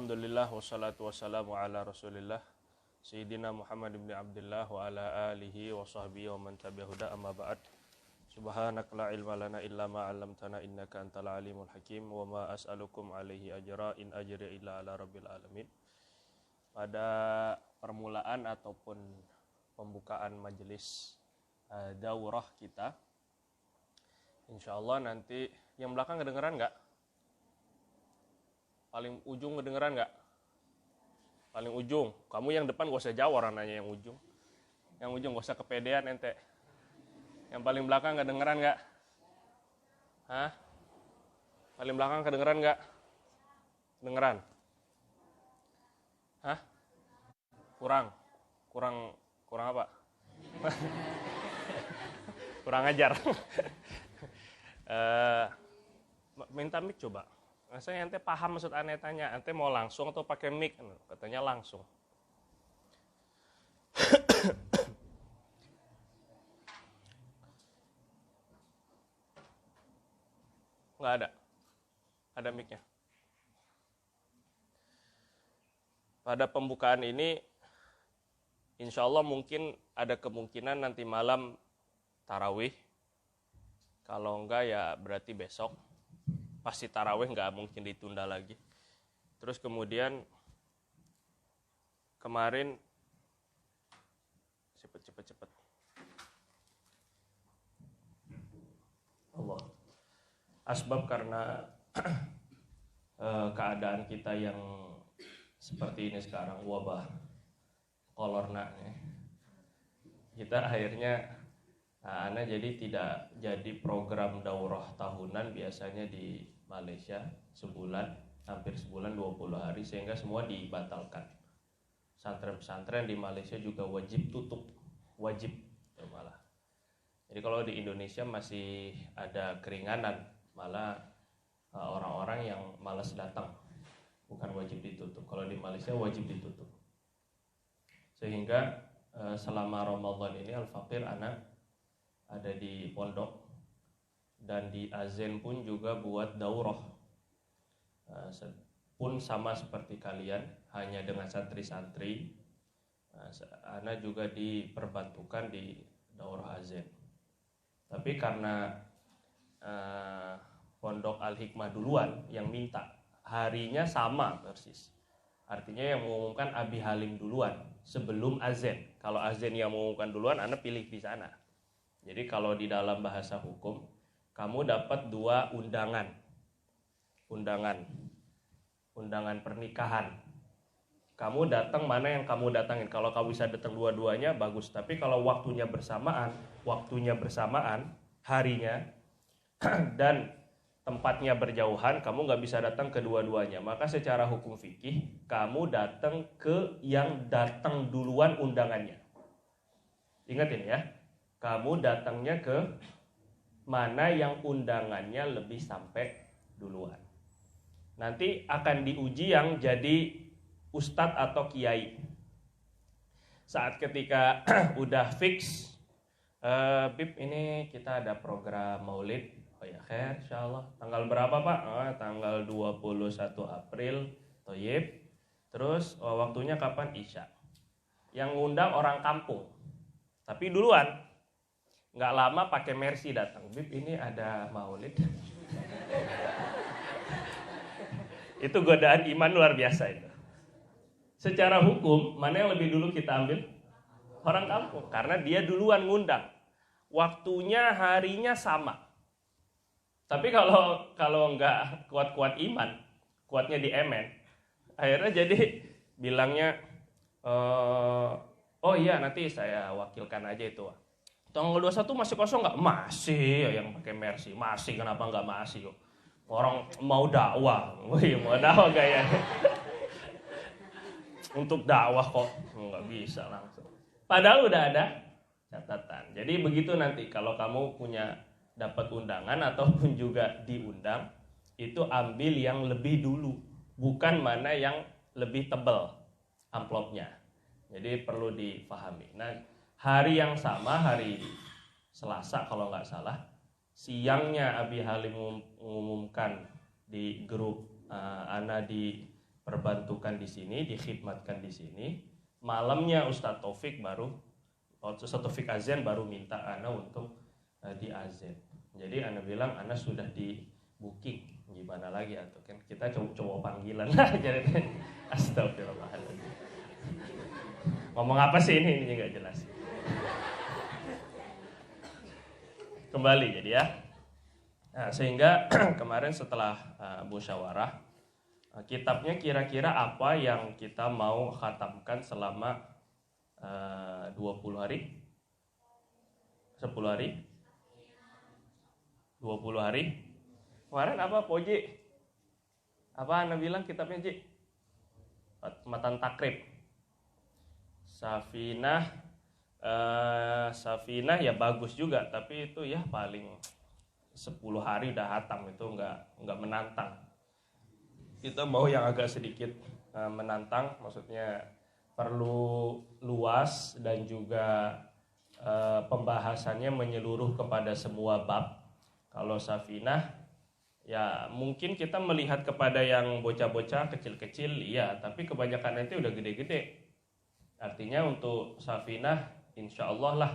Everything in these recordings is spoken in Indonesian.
Alhamdulillah wassalatu wassalamu ala Rasulillah Sayyidina Muhammad ibn Abdullah wa ala alihi wa sahbihi wa man tabi'ahu huda amma ba'd. Subhanaka la ilma lana illa ma 'allamtana innaka antal alimul hakim wa ma as'alukum alaihi ajra in ajri illa ala rabbil alamin. Pada permulaan ataupun pembukaan majelis daurah kita, insyaallah nanti yang belakang kedengeran nggak? Paling ujung kedengeran nggak? Paling ujung. Kamu yang depan gak usah jawab, orang nanya yang ujung. Yang ujung gak usah kepedean ente. Yang paling belakang kedengeran nggak? Hah? Paling belakang kedengeran nggak? Kedengeran? Hah? Kurang apa? Kurang ajar. Minta mic coba. Rasanya ente paham maksud ane tanya, ente mau langsung atau pakai mic? Katanya langsung. Nggak ada. Ada mic-nya. Pada pembukaan ini, insya Allah mungkin ada kemungkinan nanti malam tarawih. Kalau enggak ya berarti besok. Pasti tarawih nggak mungkin ditunda lagi. Terus kemudian kemarin cepet. Allah. Asbab karena keadaan kita yang seperti ini sekarang, wabah corona nih. Kita akhirnya Ana jadi tidak jadi program daurah tahunan biasanya di Malaysia hampir sebulan 20 hari sehingga semua dibatalkan. Pesantren-pesantren di Malaysia juga wajib tutup, malah. Jadi kalau di Indonesia masih ada keringanan, malah orang-orang yang malas datang, bukan wajib ditutup. Kalau di Malaysia wajib ditutup. Sehingga selama Ramadan ini Al-Faqir anak ada di pondok dan di Azen pun juga buat daurah pun sama seperti kalian, hanya dengan santri-santri. Ana juga diperbantukan di daurah Azen. Tapi karena pondok Al-Hikmah duluan yang minta, harinya sama persis. Artinya yang mengumumkan Abi Halim duluan sebelum Azen. Kalau Azen yang mengumumkan duluan, Ana pilih di sana. Jadi kalau di dalam bahasa hukum, kamu dapat 2 undangan pernikahan. Kamu datang mana yang kamu datangin. Kalau kamu bisa datang dua-duanya bagus. Tapi kalau waktunya bersamaan, harinya dan tempatnya berjauhan, kamu nggak bisa datang kedua-duanya. Maka secara hukum fikih, kamu datang ke yang datang duluan undangannya. Ingat ini ya. Kamu datangnya ke mana yang undangannya lebih sampai duluan. Nanti akan diuji yang jadi ustadz atau kiai. Saat ketika udah fix, Bib ini kita ada program maulid. Oh ya khair insyaallah. Tanggal berapa Pak? Tanggal 21 April. Toyib. Terus waktunya kapan? Isya. Yang ngundang orang kampung. Tapi duluan. Nggak lama pakai Mercy datang. Bib ini ada maulid. Itu godaan iman luar biasa itu. Secara hukum, mana yang lebih dulu kita ambil? Orang kampung. Karena dia duluan ngundang. Waktunya, harinya sama. Tapi kalau nggak kuat-kuat iman, kuatnya di emen, akhirnya jadi bilangnya, oh iya nanti saya wakilkan aja itu. Tanggal 21 masih kosong nggak? Masih yang pakai Mercy. Masih, kenapa nggak masih? Orang mau dakwah. Wih, mau dakwah kayaknya. Untuk dakwah kok nggak bisa langsung. Padahal udah ada catatan. Jadi begitu nanti kalau kamu punya dapat undangan ataupun juga diundang, itu ambil yang lebih dulu. Bukan mana yang lebih tebal amplopnya. Jadi perlu dipahami. Nah, hari yang sama, hari Selasa kalau nggak salah, siangnya Abi Halim mengumumkan di grup Ana di diperbantukan di sini, dikhidmatkan di sini. Malamnya Ustadz Taufik azan baru minta ana untuk di azan. Jadi ana bilang ana sudah di booking, gimana lagi atau kan kita coba panggilan lah jadi astagfirullahaladzim. Ngomong apa sih ini nggak jelas. Kembali jadi ya. Nah, sehingga kemarin setelah musyawarah, kitabnya kira-kira apa yang kita mau khatamkan selama 20 hari? 10 hari? 20 hari? Kemarin apa Poji? Apa Anda bilang kitabnya Ji? Matan Takrib. Safinah ya bagus juga, tapi itu ya paling 10 hari udah hatam, itu nggak menantang. Kita mau yang agak sedikit menantang, maksudnya perlu luas dan juga pembahasannya menyeluruh kepada semua bab. Kalau Safinah ya mungkin kita melihat kepada yang bocah-bocah kecil-kecil iya, tapi kebanyakan nanti udah gede-gede. Artinya untuk Safinah insya Allah lah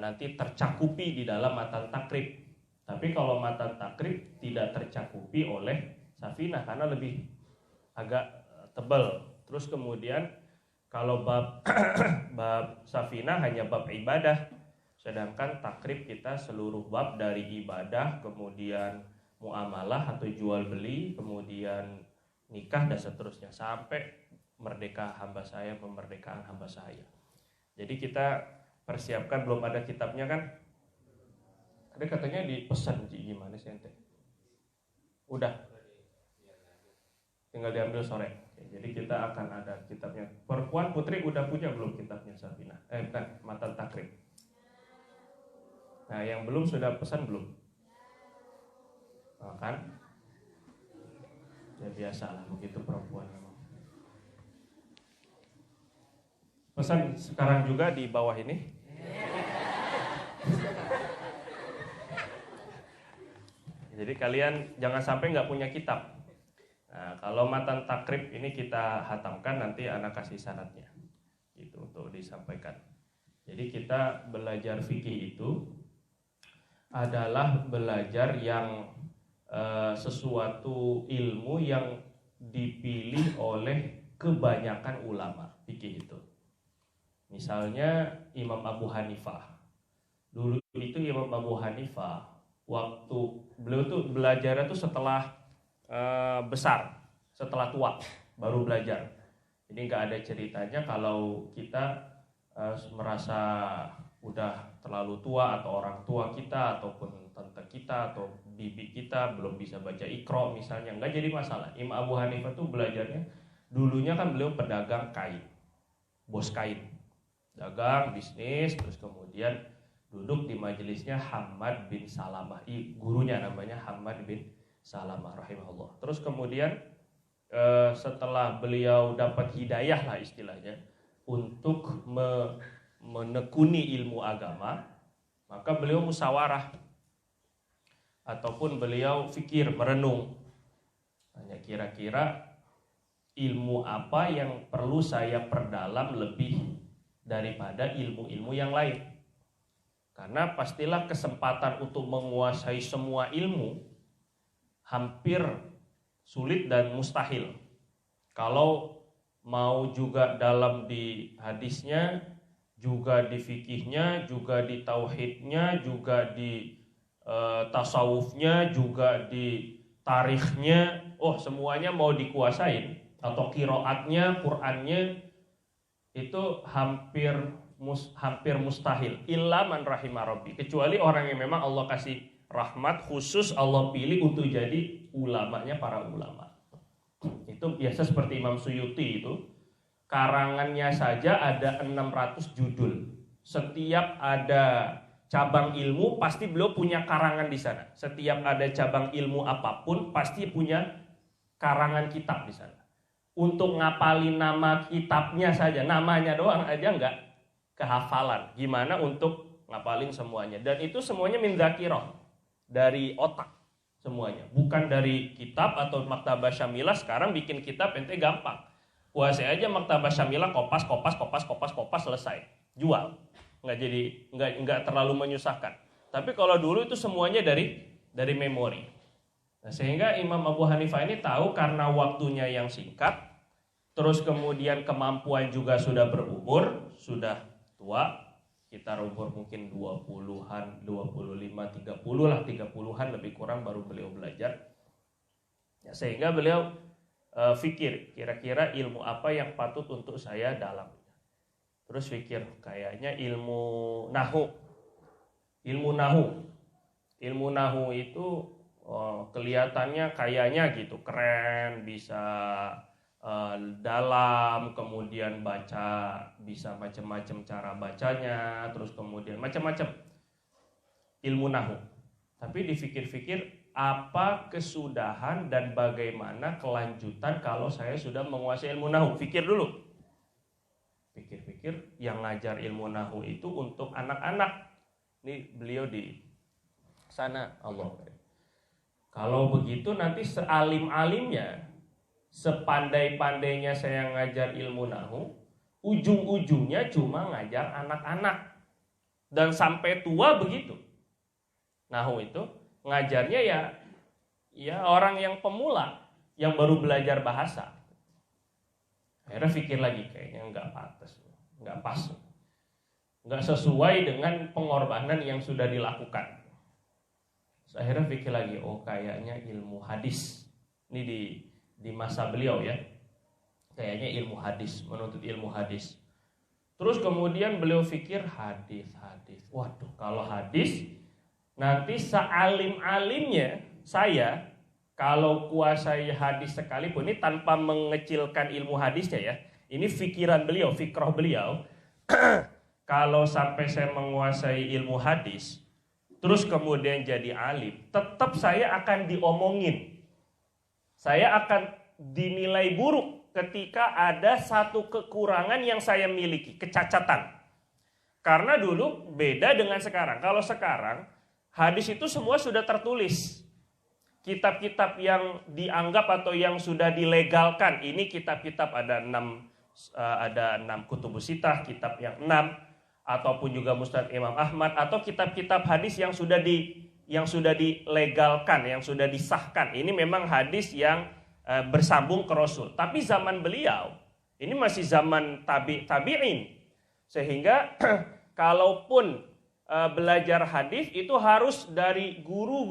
nanti tercakupi di dalam matan takrib. Tapi kalau matan takrib tidak tercakupi oleh Safinah karena lebih agak tebal. Terus kemudian kalau bab bab Safinah hanya bab ibadah, sedangkan takrib kita seluruh bab dari ibadah, kemudian muamalah atau jual beli, kemudian nikah dan seterusnya sampai merdeka hamba saya, pemerdekaan hamba saya. Jadi kita persiapkan, belum ada kitabnya kan? Ada katanya dipesan, gimana sih ente? Udah, tinggal diambil sore. Jadi kita akan ada kitabnya. Perempuan Putri udah punya belum kitabnya Safinah? Bukan, matan takrib. Nah yang belum sudah pesan belum? Nah, kan? Ya biasalah begitu perempuan. Pesan sekarang juga di bawah ini. Jadi kalian jangan sampai nggak punya kitab. Nah, kalau matan takrib ini kita hatamkan, nanti anak kasih syaratnya, gitu untuk disampaikan. Jadi kita belajar fikih itu adalah belajar yang sesuatu ilmu yang dipilih oleh kebanyakan ulama fikih itu. Misalnya Imam Abu Hanifah. Dulu itu Imam Abu Hanifah waktu beliau tuh belajarnya tuh setelah besar, setelah tua baru belajar. Jadi nggak ada ceritanya kalau kita merasa udah terlalu tua atau orang tua kita ataupun tante kita atau bibi kita belum bisa baca Iqra misalnya, nggak jadi masalah. Imam Abu Hanifah tuh belajarnya dulunya kan beliau pedagang kain, bos kain. Dagang, bisnis, terus kemudian duduk di majelisnya Hammad bin Salamah, gurunya namanya Hammad bin Salamah rahimahullah. Terus kemudian setelah beliau dapat hidayah lah istilahnya untuk menekuni ilmu agama, maka beliau musyawarah ataupun beliau fikir, merenung, hanya kira-kira ilmu apa yang perlu saya perdalam lebih daripada ilmu-ilmu yang lain. Karena pastilah kesempatan untuk menguasai semua ilmu hampir sulit dan mustahil. Kalau mau juga dalam di hadisnya, juga di fikihnya, juga di tauhidnya, juga di tasawufnya, juga di tarikhnya, semuanya mau dikuasain, atau qiraatnya, Qur'annya, itu hampir mustahil. Illa man rahimah rabbi, kecuali orang yang memang Allah kasih rahmat khusus, Allah pilih untuk jadi ulamanya para ulama. Itu biasa seperti Imam Suyuti itu, karangannya saja ada 600 judul. Setiap ada cabang ilmu pasti beliau punya karangan di sana. Setiap ada cabang ilmu apapun pasti punya karangan kitab di sana. Untuk ngapalin nama kitabnya saja, namanya doang aja nggak kehafalan. Gimana untuk ngapalin semuanya? Dan itu semuanya min dzakirah, dari otak. semuanya. Bukan dari kitab atau maktabah syamilah. Sekarang bikin kitab ente gampang. Kuasai aja maktabah syamilah, kopas, selesai. Jual. Nggak terlalu menyusahkan. Tapi kalau dulu itu semuanya dari memori. Nah, sehingga Imam Abu Hanifah ini tahu karena waktunya yang singkat, terus kemudian kemampuan juga sudah berumur, sudah tua, sekitar umur mungkin 20-an, 25, 30 lah, 30-an lebih kurang baru beliau belajar. Ya, sehingga beliau fikir kira-kira ilmu apa yang patut untuk saya dalam. Terus fikir kayaknya ilmu nahu. Ilmu nahu itu kelihatannya kayaknya gitu, keren, bisa dalam, kemudian baca bisa macam-macam cara bacanya, terus kemudian macam-macam ilmu nahu. Tapi dipikir-pikir apa kesudahan dan bagaimana kelanjutan kalau saya sudah menguasai ilmu nahu. Pikir dulu. Pikir-pikir yang ngajar ilmu nahu itu untuk anak-anak. Ini beliau di sana, Allah. Kalau begitu nanti sealim-alimnya, sepandai-pandainya saya ngajar ilmu nahu, ujung-ujungnya cuma ngajar anak-anak. Dan sampai tua begitu. Nahu itu ngajarnya ya orang yang pemula, yang baru belajar bahasa. Akhirnya pikir lagi, kayaknya nggak pantas, nggak pas, nggak sesuai dengan pengorbanan yang sudah dilakukan. Akhirnya pikir lagi, kayaknya ilmu hadis. Ini di masa beliau ya. Kayaknya ilmu hadis, menuntut ilmu hadis. Terus kemudian beliau pikir hadis. Waduh, kalau hadis nanti sealim-alimnya saya, kalau kuasai hadis sekalipun, ini tanpa mengecilkan ilmu hadisnya ya. Ini fikiran beliau, fikrah beliau. Kalau sampai saya menguasai ilmu hadis, terus kemudian jadi alim, tetap saya akan diomongin. Saya akan dinilai buruk ketika ada satu kekurangan yang saya miliki, kecacatan. Karena dulu beda dengan sekarang. Kalau sekarang, hadis itu semua sudah tertulis. Kitab-kitab yang dianggap atau yang sudah dilegalkan, ini kitab-kitab ada 6 kutubus sittah, kitab yang 6, ataupun juga Musnad Imam Ahmad, atau kitab-kitab hadis yang sudah dilegalkan, yang sudah disahkan. Ini memang hadis yang bersambung ke Rasul. Tapi zaman beliau ini masih zaman tabi'in, sehingga kalaupun belajar hadis itu harus dari guru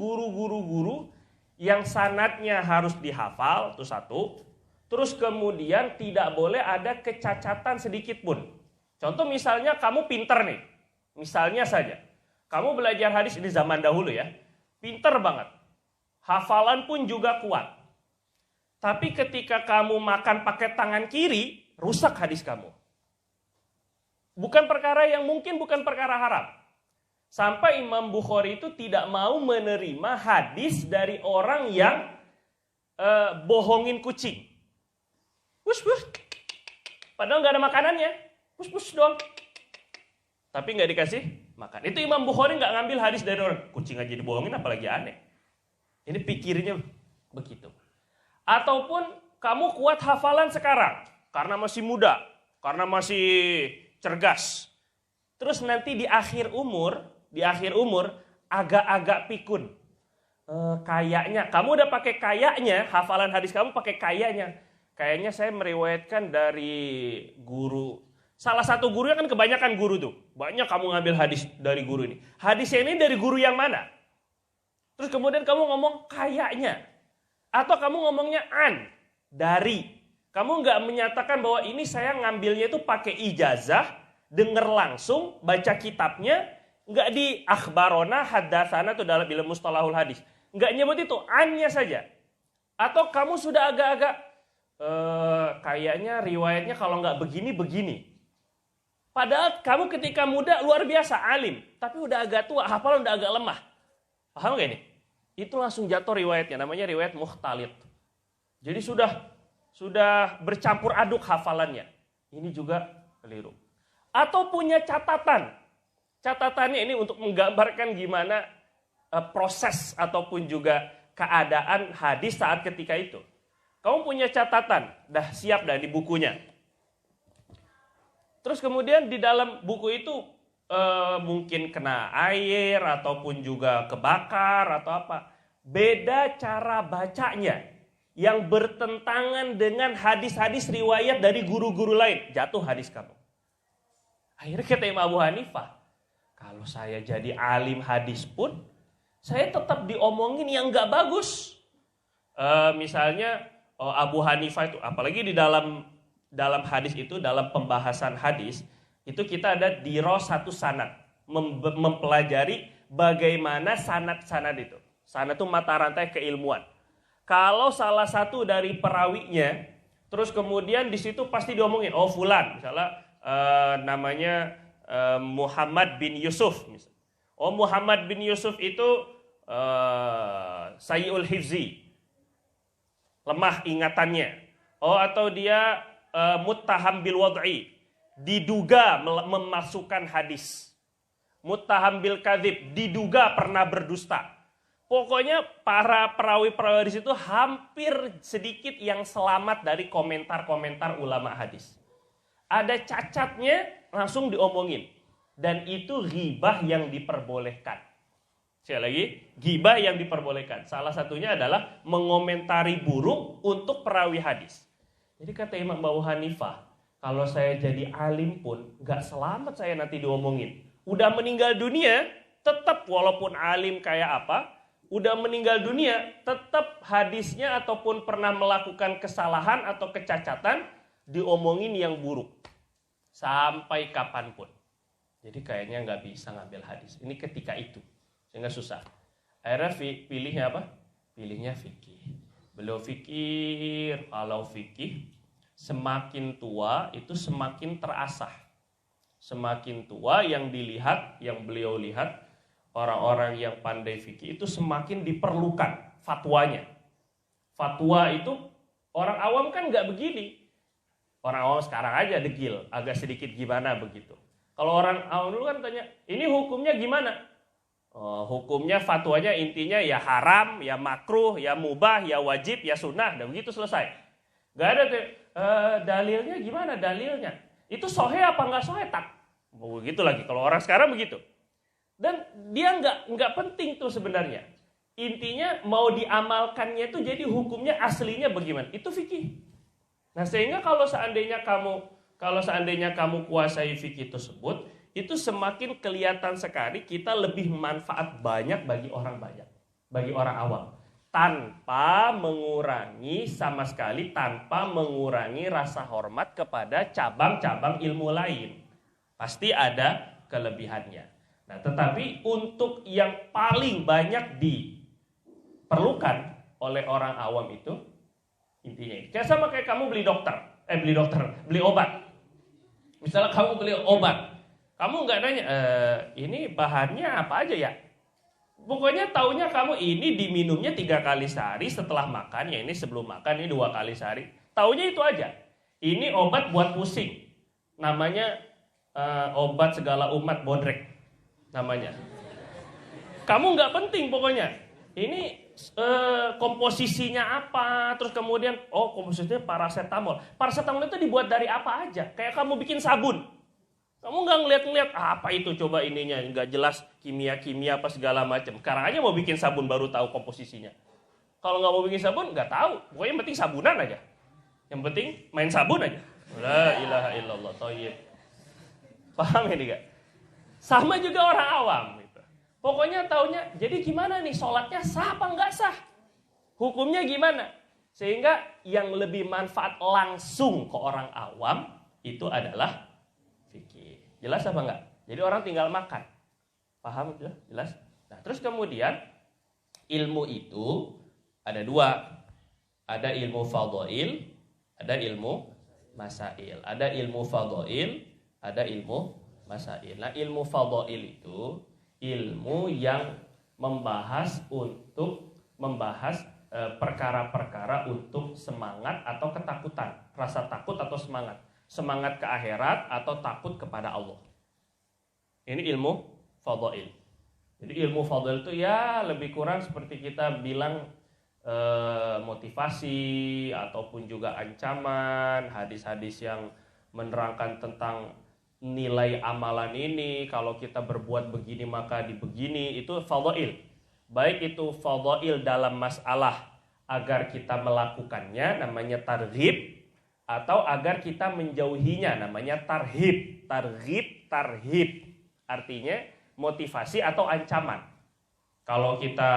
yang sanadnya harus dihafal, itu satu. Terus kemudian tidak boleh ada kecacatan sedikit pun. Contoh misalnya kamu pinter nih, misalnya saja, kamu belajar hadis di zaman dahulu ya, pinter banget, hafalan pun juga kuat. Tapi ketika kamu makan pakai tangan kiri, rusak hadis kamu. Bukan perkara haram. Sampai Imam Bukhari itu tidak mau menerima hadis dari orang yang bohongin kucing. Push. Padahal nggak ada makanannya. Push dong. Tapi nggak dikasih makan. Itu Imam Bukhari nggak ngambil hadis dari orang. Kucing aja dibohongin apalagi aneh. Ini pikirnya begitu. Ataupun kamu kuat hafalan sekarang. Karena masih muda. Karena masih cergas. Terus nanti di akhir umur agak-agak pikun. Kayaknya, kamu udah pakai kayaknya, hafalan hadis kamu pakai kayaknya. Kayaknya saya meriwayatkan dari guru. Salah satu gurunya kan kebanyakan guru tuh. Banyak kamu ngambil hadis dari guru ini. Hadisnya ini dari guru yang mana? Terus kemudian kamu ngomong kayaknya. Atau kamu ngomongnya dari. Kamu nggak menyatakan bahwa ini saya ngambilnya itu pakai ijazah, denger langsung, baca kitabnya, nggak di akhbarona, haddatsana tuh dalam ilmu mustalahul hadis. Nggak nyebut itu, nya saja. Atau kamu sudah agak-agak, kayaknya riwayatnya kalau nggak begini. Padahal kamu ketika muda luar biasa, alim. Tapi udah agak tua, hafalan udah agak lemah. Paham nggak ini? Itu langsung jatuh riwayatnya, namanya riwayat mukhtalid. Jadi sudah bercampur aduk hafalannya. Ini juga keliru. Atau punya catatan. Catatannya ini untuk menggambarkan gimana proses ataupun juga keadaan hadis saat ketika itu. Kamu punya catatan, dah siap dah di bukunya. Terus kemudian di dalam buku itu mungkin kena air ataupun juga kebakar atau apa. Beda cara bacanya yang bertentangan dengan hadis-hadis riwayat dari guru-guru lain. Jatuh hadis kamu. Akhirnya kata Imam Abu Hanifah, kalau saya jadi alim hadis pun, saya tetap diomongin yang gak bagus. Misalnya Abu Hanifah itu, apalagi di dalam hadis itu, dalam pembahasan hadis, itu kita ada dirasatu sanad, mempelajari bagaimana sanad-sanad itu. Sanad itu mata rantai keilmuan. Kalau salah satu dari perawinya, terus kemudian di situ pasti diomongin, oh fulan, misalnya namanya Muhammad bin Yusuf. Misalnya. Oh Muhammad bin Yusuf itu sayyi'ul hifzi, lemah ingatannya. Oh atau dia muttaham bil wad'i, diduga memasukkan hadis. Muttaham bil kadzib, diduga pernah berdusta. Pokoknya para perawi-perawi hadis itu hampir sedikit yang selamat dari komentar-komentar ulama hadis. Ada cacatnya langsung diomongin. Dan itu ghibah yang diperbolehkan. Sekali lagi, ghibah yang diperbolehkan. Salah satunya adalah mengomentari buruk untuk perawi hadis. Jadi kata Imam Abu Hanifah, kalau saya jadi alim pun gak selamat saya nanti diomongin. Udah meninggal dunia, tetap walaupun alim kayak apa, udah meninggal dunia, tetap hadisnya ataupun pernah melakukan kesalahan atau kecacatan, diomongin yang buruk. Sampai kapanpun. Jadi kayaknya nggak bisa ngambil hadis. Ini ketika itu. Sehingga susah. Akhirnya pilihnya apa? Pilihnya fikih. Beliau fikir, kalau fikih, semakin tua itu semakin terasah. Semakin tua yang dilihat, yang beliau lihat, orang-orang yang pandai fikih itu semakin diperlukan fatwanya. Fatwa itu orang awam kan nggak begini. Orang awam sekarang aja degil, agak sedikit gimana begitu. Kalau orang awam dulu kan tanya, ini hukumnya gimana? Hukumnya fatwanya intinya ya haram, ya makruh, ya mubah, ya wajib, ya sunnah, dan begitu selesai. Gak ada dalilnya gimana dalilnya? Itu sohe apa nggak sohe tak? Begitu lagi. Kalau orang sekarang begitu. Dan dia nggak penting tuh sebenarnya. Intinya mau diamalkannya itu jadi hukumnya aslinya bagaimana? Itu fikih. Nah sehingga kalau seandainya kamu kuasai fikih tersebut, itu semakin kelihatan sekali kita lebih manfaat banyak bagi orang banyak, bagi orang awam, tanpa mengurangi sama sekali, tanpa mengurangi rasa hormat kepada cabang-cabang ilmu lain. Pasti ada kelebihannya. Nah, tetapi untuk yang paling banyak diperlukan oleh orang awam itu intinya, kayak sama kayak kamu beli obat. Misalnya kamu beli obat, kamu nggak nanya, ini bahannya apa aja ya? Pokoknya taunya kamu ini diminumnya 3 kali sehari setelah makan, ya ini sebelum makan, ini 2 kali sehari. Taunya itu aja. Ini obat buat pusing, namanya obat segala umat bodrek, namanya. Kamu nggak penting pokoknya. Ini komposisinya apa, terus kemudian komposisinya paracetamol. Paracetamol itu dibuat dari apa aja? Kayak kamu bikin sabun. Kamu nggak ngeliat apa itu coba ininya, nggak jelas kimia apa segala macam. Sekarang aja mau bikin sabun baru tahu komposisinya. Kalau nggak mau bikin sabun nggak tahu. Pokoknya yang penting sabunan aja. Yang penting main sabun aja. La ilaha illallah. Thayyib. Paham ini gak? Sama juga orang awam. Gitu. Pokoknya taunya, jadi gimana nih sholatnya sah apa nggak sah? Hukumnya gimana? Sehingga yang lebih manfaat langsung ke orang awam itu adalah fikih. Jelas apa enggak? Jadi orang tinggal makan. Paham? Jelas? Nah, terus kemudian ilmu itu ada 2. Ada ilmu fadhail, ada ilmu masail. Ada ilmu fadhail, ada ilmu masail. Nah, ilmu fadhail itu ilmu yang membahas perkara-perkara untuk semangat atau ketakutan, rasa takut atau semangat ke akhirat atau takut kepada Allah. Ini ilmu fadhail. Jadi ilmu fadhail itu ya lebih kurang seperti kita bilang motivasi ataupun juga ancaman, hadis-hadis yang menerangkan tentang nilai amalan ini, kalau kita berbuat begini maka dibegini, itu fadhail. Baik itu fadhail dalam masalah agar kita melakukannya namanya targhib, atau agar kita menjauhinya namanya tarhib. Tarhib artinya motivasi atau ancaman. Kalau kita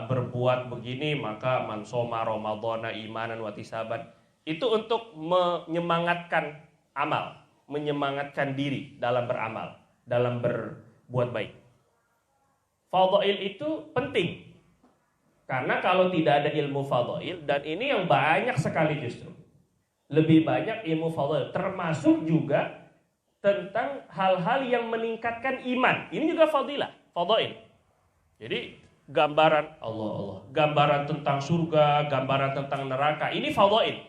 berbuat begini maka man shoma ramadhana imanan wa ihtisaban, itu untuk menyemangatkan amal, menyemangatkan diri dalam beramal, dalam berbuat baik. Fadhail itu penting. Karena kalau tidak ada ilmu fadhail, dan ini yang banyak sekali justru, lebih banyak ilmu fadhail, termasuk juga tentang hal-hal yang meningkatkan iman. Ini juga fadilah, fadhail. Jadi gambaran Allah, gambaran tentang surga, gambaran tentang neraka, ini fadhail.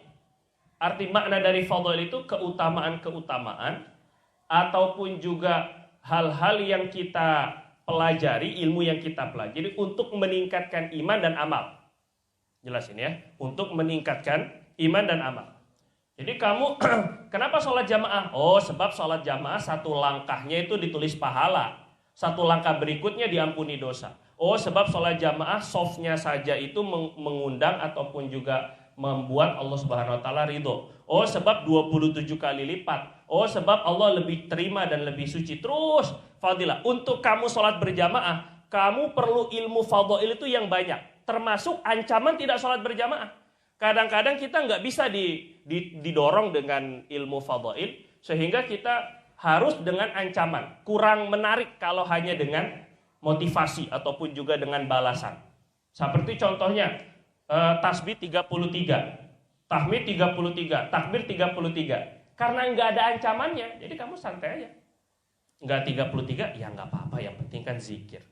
Arti makna dari fadhail itu keutamaan-keutamaan, ataupun juga hal-hal yang kita pelajari, ilmu yang kita pelajari untuk meningkatkan iman dan amal. Jelasin ya, untuk meningkatkan iman dan amal. Jadi kamu, kenapa sholat jamaah? Oh, sebab sholat jamaah satu langkahnya itu ditulis pahala, satu langkah berikutnya diampuni dosa. Oh, sebab sholat jamaah softnya saja itu mengundang ataupun juga membuat Allah Subhanahu wa taala ridho. Oh, sebab 27 kali lipat. Oh, sebab Allah lebih terima dan lebih suci. Terus fadilah. Untuk kamu sholat berjamaah, kamu perlu ilmu fadhail itu yang banyak. Termasuk ancaman tidak sholat berjamaah. Kadang-kadang kita nggak bisa didorong dengan ilmu fadhail, sehingga kita harus dengan ancaman. Kurang menarik kalau hanya dengan motivasi ataupun juga dengan balasan. Seperti contohnya, tasbih 33, tahmid 33, takbir 33. Karena nggak ada ancamannya, jadi kamu santai aja. Nggak 33, ya nggak apa-apa, yang penting kan zikir.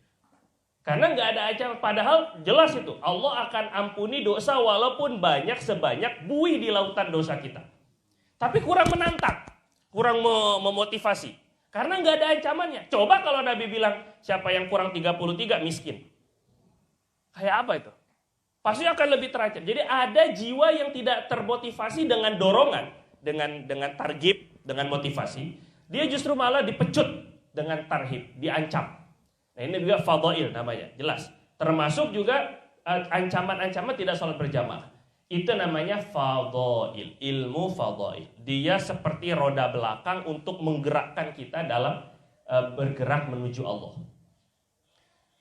Karena nggak ada ancaman, padahal jelas itu Allah akan ampuni dosa walaupun banyak sebanyak buih di lautan dosa kita. Tapi kurang menantang, kurang memotivasi. Karena nggak ada ancamannya. Coba kalau Nabi bilang siapa yang kurang 33 miskin. Kayak apa itu? Pasti akan lebih terancam. Jadi ada jiwa yang tidak termotivasi dengan dorongan, dengan targhib, dengan motivasi. Dia justru malah dipecut dengan tarhib, diancam. Nah, ini juga fadhail namanya, jelas. Termasuk juga ancaman-ancaman tidak sholat berjamaah. Itu namanya fadhail, ilmu fadhail. Dia seperti roda belakang untuk menggerakkan kita dalam bergerak menuju Allah.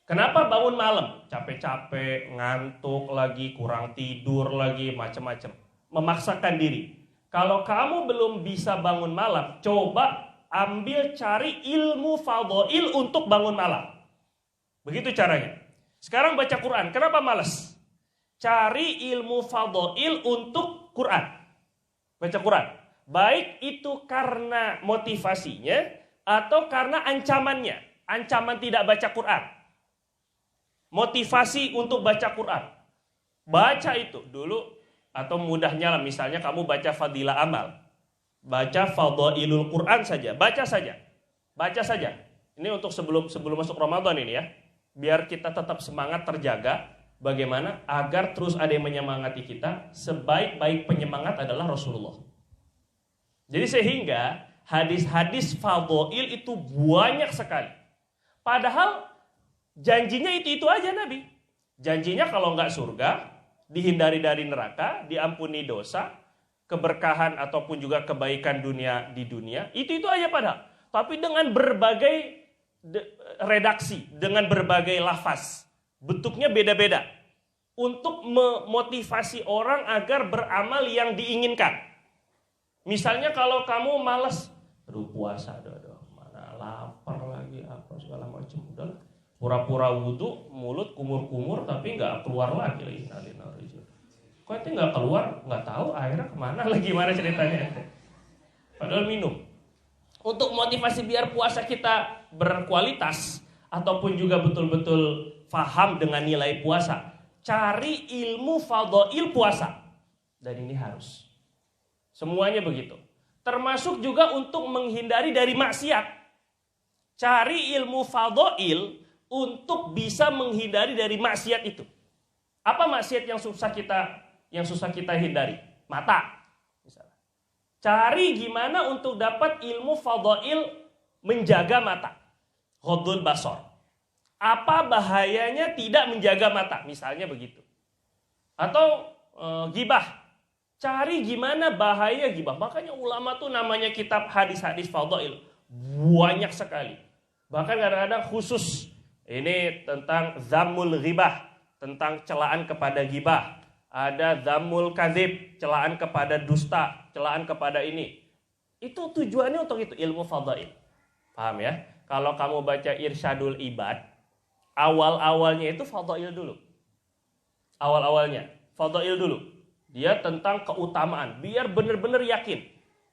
Kenapa bangun malam? Capek-capek, ngantuk lagi, kurang tidur lagi, macam-macam. Memaksakan diri. Kalau kamu belum bisa bangun malam, coba ambil cari ilmu fadhail untuk bangun malam. Begitu caranya. Sekarang baca Quran. Kenapa malas? Cari ilmu fadhail untuk Quran. Baca Quran. Baik itu karena motivasinya atau karena ancamannya. Ancaman tidak baca Quran. Motivasi untuk baca Quran. Baca itu dulu, atau mudahnya lah, misalnya kamu baca fadilah amal. Baca fadhailul Quran saja. Baca saja. Baca saja. Ini untuk sebelum masuk Ramadan ini ya. Biar kita tetap semangat terjaga. Bagaimana? Agar terus ada yang menyemangati kita. Sebaik-baik penyemangat adalah Rasulullah. Jadi sehingga hadis-hadis fadhail itu banyak sekali. Padahal janjinya itu aja Nabi. Janjinya kalau nggak surga, dihindari dari neraka, diampuni dosa, keberkahan ataupun juga kebaikan dunia di dunia. Itu aja padahal. Tapi dengan berbagai redaksi, dengan berbagai lafaz, bentuknya beda-beda untuk memotivasi orang agar beramal yang diinginkan. Misalnya kalau kamu malas, aduh puasa, mana lapar lagi, apa segala macam, udah pura-pura wudhu, mulut kumur-kumur tapi nggak keluar lagi. Kok itu nggak keluar, nggak tahu akhirnya kemana lagi, gimana ceritanya? Padahal minum. Untuk motivasi biar puasa kita berkualitas ataupun juga betul-betul faham dengan nilai puasa, cari ilmu fadhail puasa. Dan ini harus. Semuanya begitu. Termasuk juga untuk menghindari dari maksiat. Cari ilmu fadhail untuk bisa menghindari dari maksiat itu. Apa maksiat yang susah kita hindari? Mata. Misalnya. Cari gimana untuk dapat ilmu fadhail menjaga mata. Ghaddul basar. Apa bahayanya tidak menjaga mata? Misalnya begitu. Atau ghibah. Cari gimana bahaya ghibah. Makanya ulama tuh namanya kitab hadis-hadis fadhail. Banyak sekali. Bahkan kadang-kadang khusus. Ini tentang zammul ghibah. Tentang celaan kepada ghibah. Ada zammul kadzib. Celaan kepada dusta. Celaan kepada ini. Itu tujuannya untuk itu. Ilmu fadhail. Paham ya? Kalau kamu baca Irsyadul Ibad. Awal-awalnya itu fadhail dulu. Awal-awalnya. Fadhail dulu. Dia tentang keutamaan. Biar benar-benar yakin.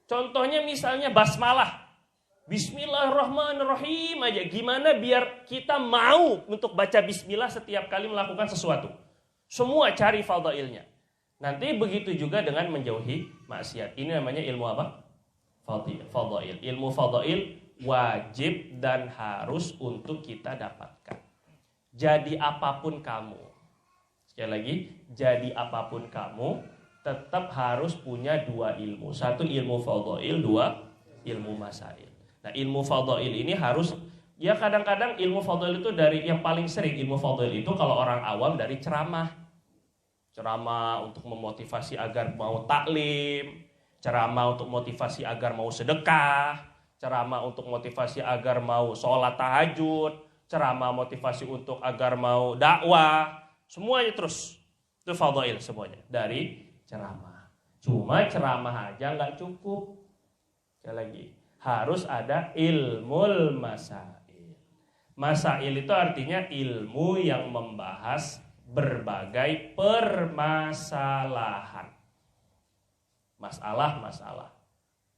Contohnya misalnya basmalah. Bismillahirrahmanirrahim aja. Gimana biar kita mau untuk baca bismillah setiap kali melakukan sesuatu. Semua cari fadhailnya. Nanti begitu juga dengan menjauhi maksiat. Ini namanya ilmu apa? Fadhail. Ilmu fadhail wajib dan harus untuk kita dapatkan. Jadi apapun kamu. Sekali lagi, jadi apapun kamu tetap harus punya dua ilmu. Satu ilmu fadhail, dua ilmu masail. Nah, ilmu fadhail ini harus, ya kadang-kadang ilmu fadhail itu dari yang paling sering ilmu fadhail itu kalau orang awam dari ceramah. Ceramah untuk memotivasi agar mau taklim, ceramah untuk motivasi agar mau sedekah, ceramah untuk motivasi agar mau sholat tahajud, ceramah motivasi untuk agar mau dakwah, semuanya terus. Itu fadhail semuanya dari ceramah. Cuma ceramah aja nggak cukup. Sekali lagi. Harus ada ilmul masail. Masail itu artinya ilmu yang membahas berbagai permasalahan. Masalah-masalah.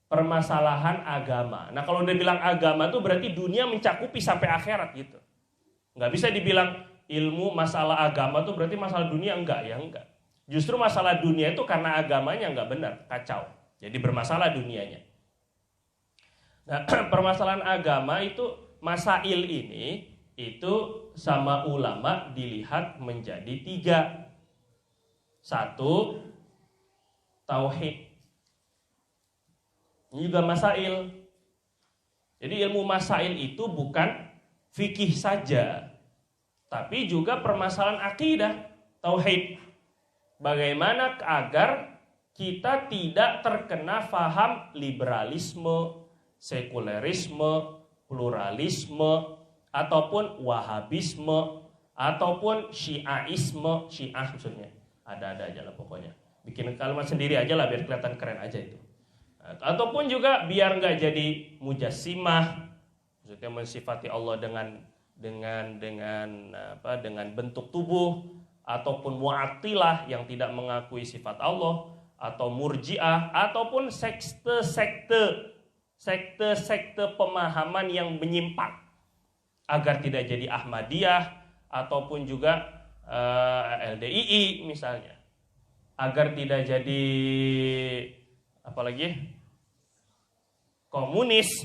Permasalahan agama. Nah kalau udah bilang agama itu berarti dunia mencakupi sampai akhirat gitu. Nggak bisa dibilang ilmu masalah agama itu berarti masalah dunia, enggak. Justru masalah dunia itu karena agamanya nggak benar, kacau. Jadi bermasalah dunianya. Nah, permasalahan agama itu, masail ini, itu sama ulama dilihat menjadi 3. 1, tauhid. Ini juga masail. Jadi ilmu masail itu bukan fikih saja, tapi juga permasalahan akidah, tauhid. Bagaimana agar kita tidak terkena faham liberalisme, sekulerisme, pluralisme, ataupun wahabisme, ataupun syiaisme, syiah maksudnya. Ada-ada aja lah pokoknya. Bikin kalimat sendiri aja lah biar kelihatan keren aja itu. Ataupun juga biar nggak jadi mujassimah, maksudnya mensifati Allah dengan bentuk tubuh, ataupun mu'attilah yang tidak mengakui sifat Allah, atau murji'ah, ataupun sekte pemahaman yang menyimpang agar tidak jadi Ahmadiyah ataupun juga LDII misalnya, agar tidak jadi apalagi komunis.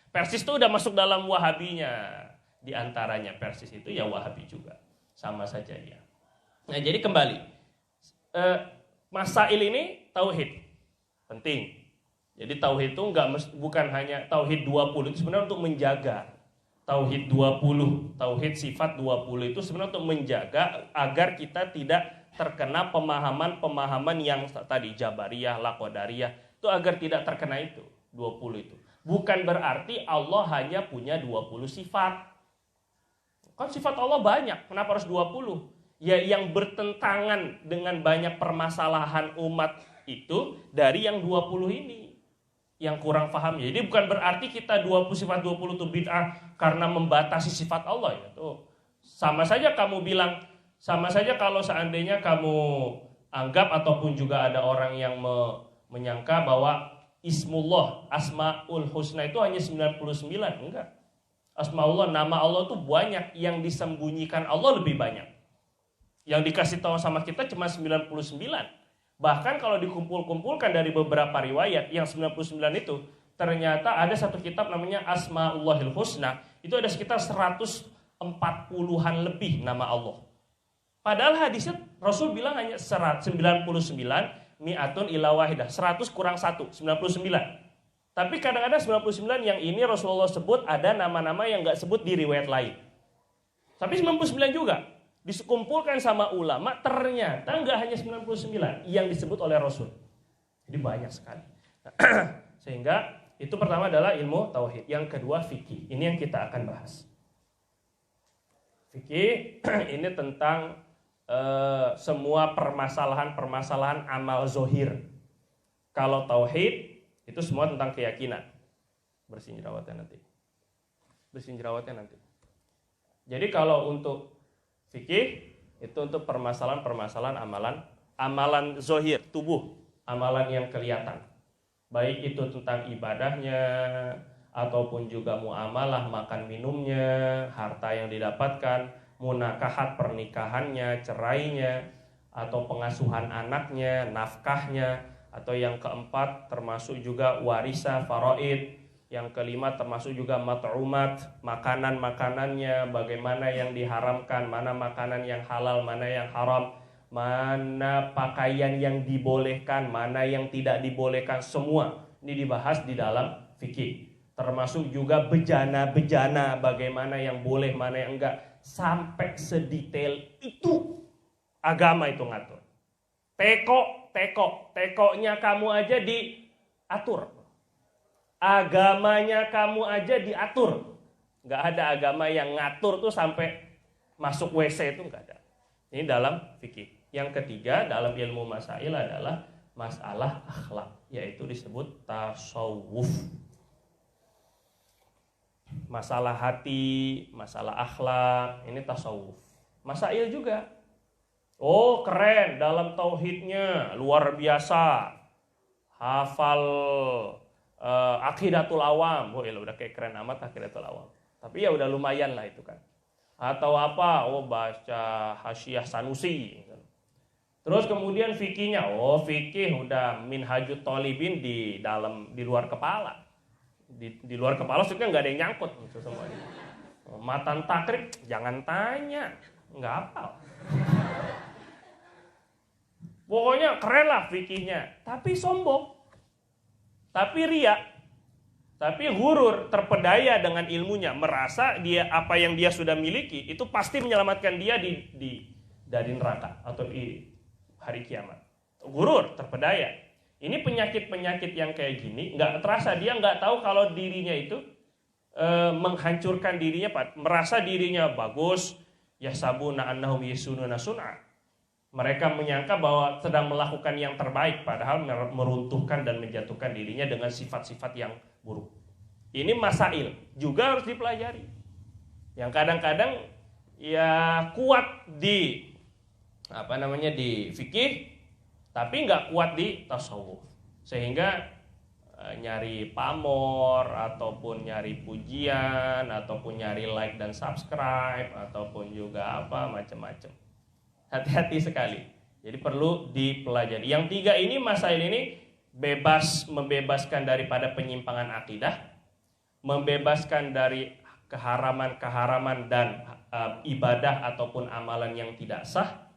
Persis itu udah masuk dalam Wahabinya, di antaranya Persis itu ya Wahabi juga, sama saja dia. Nah jadi kembali, masail ini tauhid penting. Jadi tauhid itu bukan hanya tauhid 20 itu sebenarnya untuk menjaga. Tauhid 20, tauhid sifat 20 itu sebenarnya untuk menjaga agar kita tidak terkena pemahaman-pemahaman yang tadi Jabariyah, Qadariyah, itu agar tidak terkena itu 20 itu. Bukan berarti Allah hanya punya 20 sifat. Kan sifat Allah banyak, kenapa harus 20? Ya yang bertentangan dengan banyak permasalahan umat itu dari yang 20 ini. Yang kurang paham. Jadi bukan berarti kita 20 sifat 20 itu bid'ah karena membatasi sifat Allah ya. Tuh. Sama saja kamu bilang, sama saja kalau seandainya kamu anggap ataupun juga ada orang yang menyangka bahwa Ismullah, Asmaul Husna itu hanya 99. Enggak. Asmaullah, nama Allah itu banyak, yang disembunyikan Allah lebih banyak. Yang dikasih tahu sama kita cuma 99. Bahkan kalau dikumpul-kumpulkan dari beberapa riwayat, yang 99 itu ternyata ada satu kitab namanya Asmaullahil Husna, itu ada sekitar 140-an lebih nama Allah. Padahal hadisnya Rasul bilang hanya 99 mi'atun ila wahidah, 100 kurang 1, 99. Tapi kadang-kadang 99 yang ini Rasulullah sebut ada nama-nama yang nggak sebut di riwayat lain. Tapi 99 juga dikumpulkan sama ulama, ternyata nggak hanya 99 yang disebut oleh Rasul. Jadi banyak sekali. Sehingga itu pertama adalah ilmu tauhid. Yang kedua fikih. Ini yang kita akan bahas. Fikih ini tentang semua permasalahan amal zohir. Kalau tauhid itu semua tentang keyakinan. Bersihin jerawatnya nanti. Jadi kalau untuk fikih itu untuk permasalahan amalan zohir, tubuh, amalan yang kelihatan. Baik itu tentang ibadahnya, ataupun juga muamalah makan minumnya, harta yang didapatkan, munakahat pernikahannya, cerainya, atau pengasuhan anaknya, nafkahnya, atau yang keempat termasuk juga warisa faraid, yang kelima termasuk juga mat'umat, makanan-makanannya, bagaimana yang diharamkan, mana makanan yang halal, mana yang haram, mana pakaian yang dibolehkan, mana yang tidak dibolehkan, semua ini dibahas di dalam fikih. Termasuk juga bejana-bejana, bagaimana yang boleh, mana yang enggak, sampai sedetail itu agama itu ngatur. Tekonya kamu aja diatur. Agamanya kamu aja diatur. Nggak ada agama yang ngatur tuh sampai masuk WC itu nggak ada. Ini dalam fikih. Yang ketiga dalam ilmu masail adalah masalah akhlak, yaitu disebut tasawuf. Masalah hati, masalah akhlak, ini tasawuf. Masail juga. Oh keren, dalam tauhidnya luar biasa, hafal Aqidatul Awam. Oh ya udah kayak keren amat Aqidatul Awam. Tapi ya udah lumayan lah itu kan. Atau apa? Oh baca Hasyiah Sanusi. Terus kemudian fikihnya, oh fikih udah Minhajut Thalibin di luar kepala. Di luar kepala suka nggak ada yang nyangkut gitu semuanya. Matan takrib jangan tanya, nggak hafal. Pokoknya keren lah fikihnya, tapi sombong, tapi riya, tapi gurur, terpedaya dengan ilmunya, merasa dia apa yang dia sudah miliki itu pasti menyelamatkan dia dari neraka atau di hari kiamat. Gurur, terpedaya. Ini penyakit-penyakit yang kayak gini nggak terasa, dia nggak tahu kalau dirinya itu menghancurkan dirinya, merasa dirinya bagus, yahsabuna annahum yasununa sun'a. Mereka menyangka bahwa sedang melakukan yang terbaik, padahal meruntuhkan dan menjatuhkan dirinya dengan sifat-sifat yang buruk. Ini masail juga harus dipelajari. Yang kadang-kadang ya kuat di di fikih, tapi nggak kuat di tasawuf. Sehingga nyari pamor, ataupun nyari pujian, ataupun nyari like dan subscribe, ataupun juga macam-macam. Hati-hati sekali. Jadi perlu dipelajari. Yang tiga ini, masail ini membebaskan daripada penyimpangan akidah, membebaskan dari keharaman-keharaman dan ibadah ataupun amalan yang tidak sah,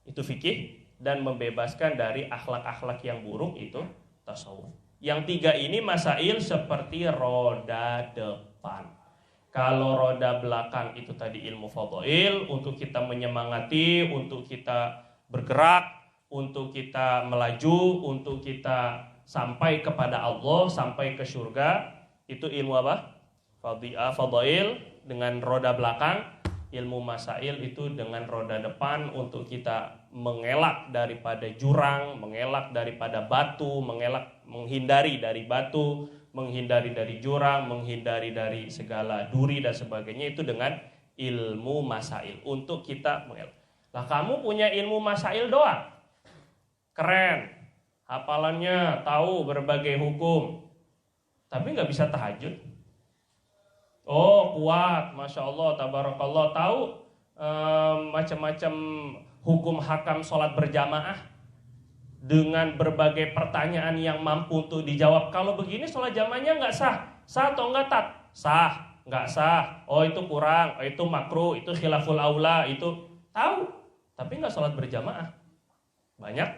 itu fikih, dan membebaskan dari akhlak-akhlak yang buruk, itu tasawuf. Yang tiga ini masail seperti roda depan. Kalau roda belakang itu tadi ilmu fadhail, untuk kita menyemangati, untuk kita bergerak, untuk kita melaju, untuk kita sampai kepada Allah, sampai ke surga. Itu ilmu apa? Fadhail dengan roda belakang. Ilmu masail itu dengan roda depan, untuk kita mengelak daripada jurang, mengelak daripada batu, menghindari dari batu, menghindari dari jurang, menghindari dari segala duri dan sebagainya. Itu dengan ilmu masail, untuk kita mengelak. Lah kamu punya ilmu masail doang, keren, hafalannya tahu berbagai hukum, tapi nggak bisa tahajud. Oh kuat, masya Allah, tabarakallah, tahu macam-macam hukum hakam sholat berjamaah dengan berbagai pertanyaan yang mampu untuk dijawab. Kalau begini sholat jamaahnya nggak sah, sah atau nggak tat? Sah, nggak sah. Oh itu kurang, oh itu makruh, itu khilaful aula, itu tahu. tapi nggak sholat berjamaah. Banyak.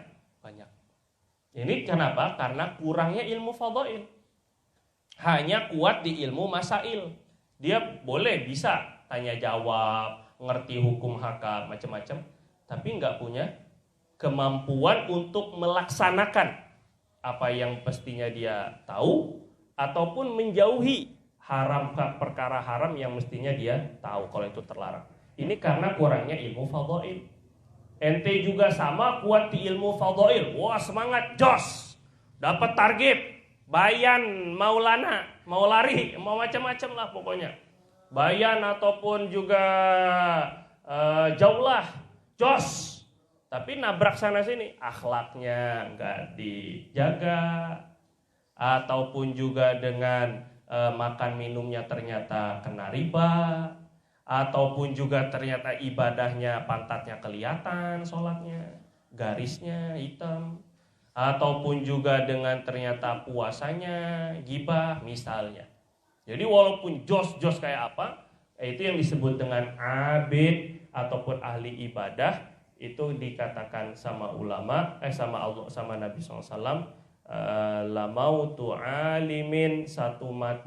Ini kenapa? Karena kurangnya ilmu fadhail. Hanya kuat di ilmu masail. Dia bisa tanya jawab, ngerti hukum hakam, macam-macam, tapi nggak punya kemampuan untuk melaksanakan apa yang pastinya dia tahu, ataupun menjauhi perkara haram yang mestinya dia tahu kalau itu terlarang. Ini karena kurangnya ilmu fadhail. Ente juga sama kuat di ilmu fadhail. Wah, semangat, jos. Dapat target, bayan, maulana, mau lari, mau macam-macam lah pokoknya. Bayan ataupun juga jaulah, jos. Tapi nabrak sana sini, akhlaknya nggak dijaga, ataupun juga dengan makan minumnya ternyata kena riba, ataupun juga ternyata ibadahnya pantatnya kelihatan, sholatnya garisnya hitam, ataupun juga dengan ternyata puasanya gibah misalnya. Jadi walaupun jos kayak apa, itu yang disebut dengan abid ataupun ahli ibadah, itu dikatakan sama ulama, sama Allah, sama Nabi SAW, la mautu alimin,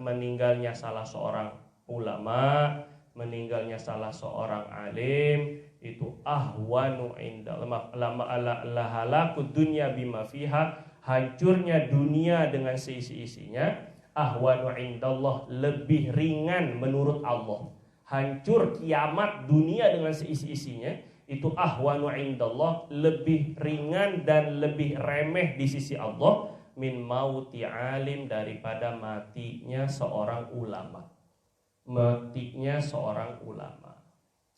meninggalnya salah seorang ulama, meninggalnya salah seorang alim itu ahwanu indallah, la halakud dunya bima fiha, hancurnya dunia dengan seisi-isinya, ahwanu indallah, lebih ringan menurut Allah. Hancur kiamat dunia dengan seisi-isinya itu ahwanu indallah, lebih ringan dan lebih remeh di sisi Allah, min mauti alim, daripada matinya seorang ulama.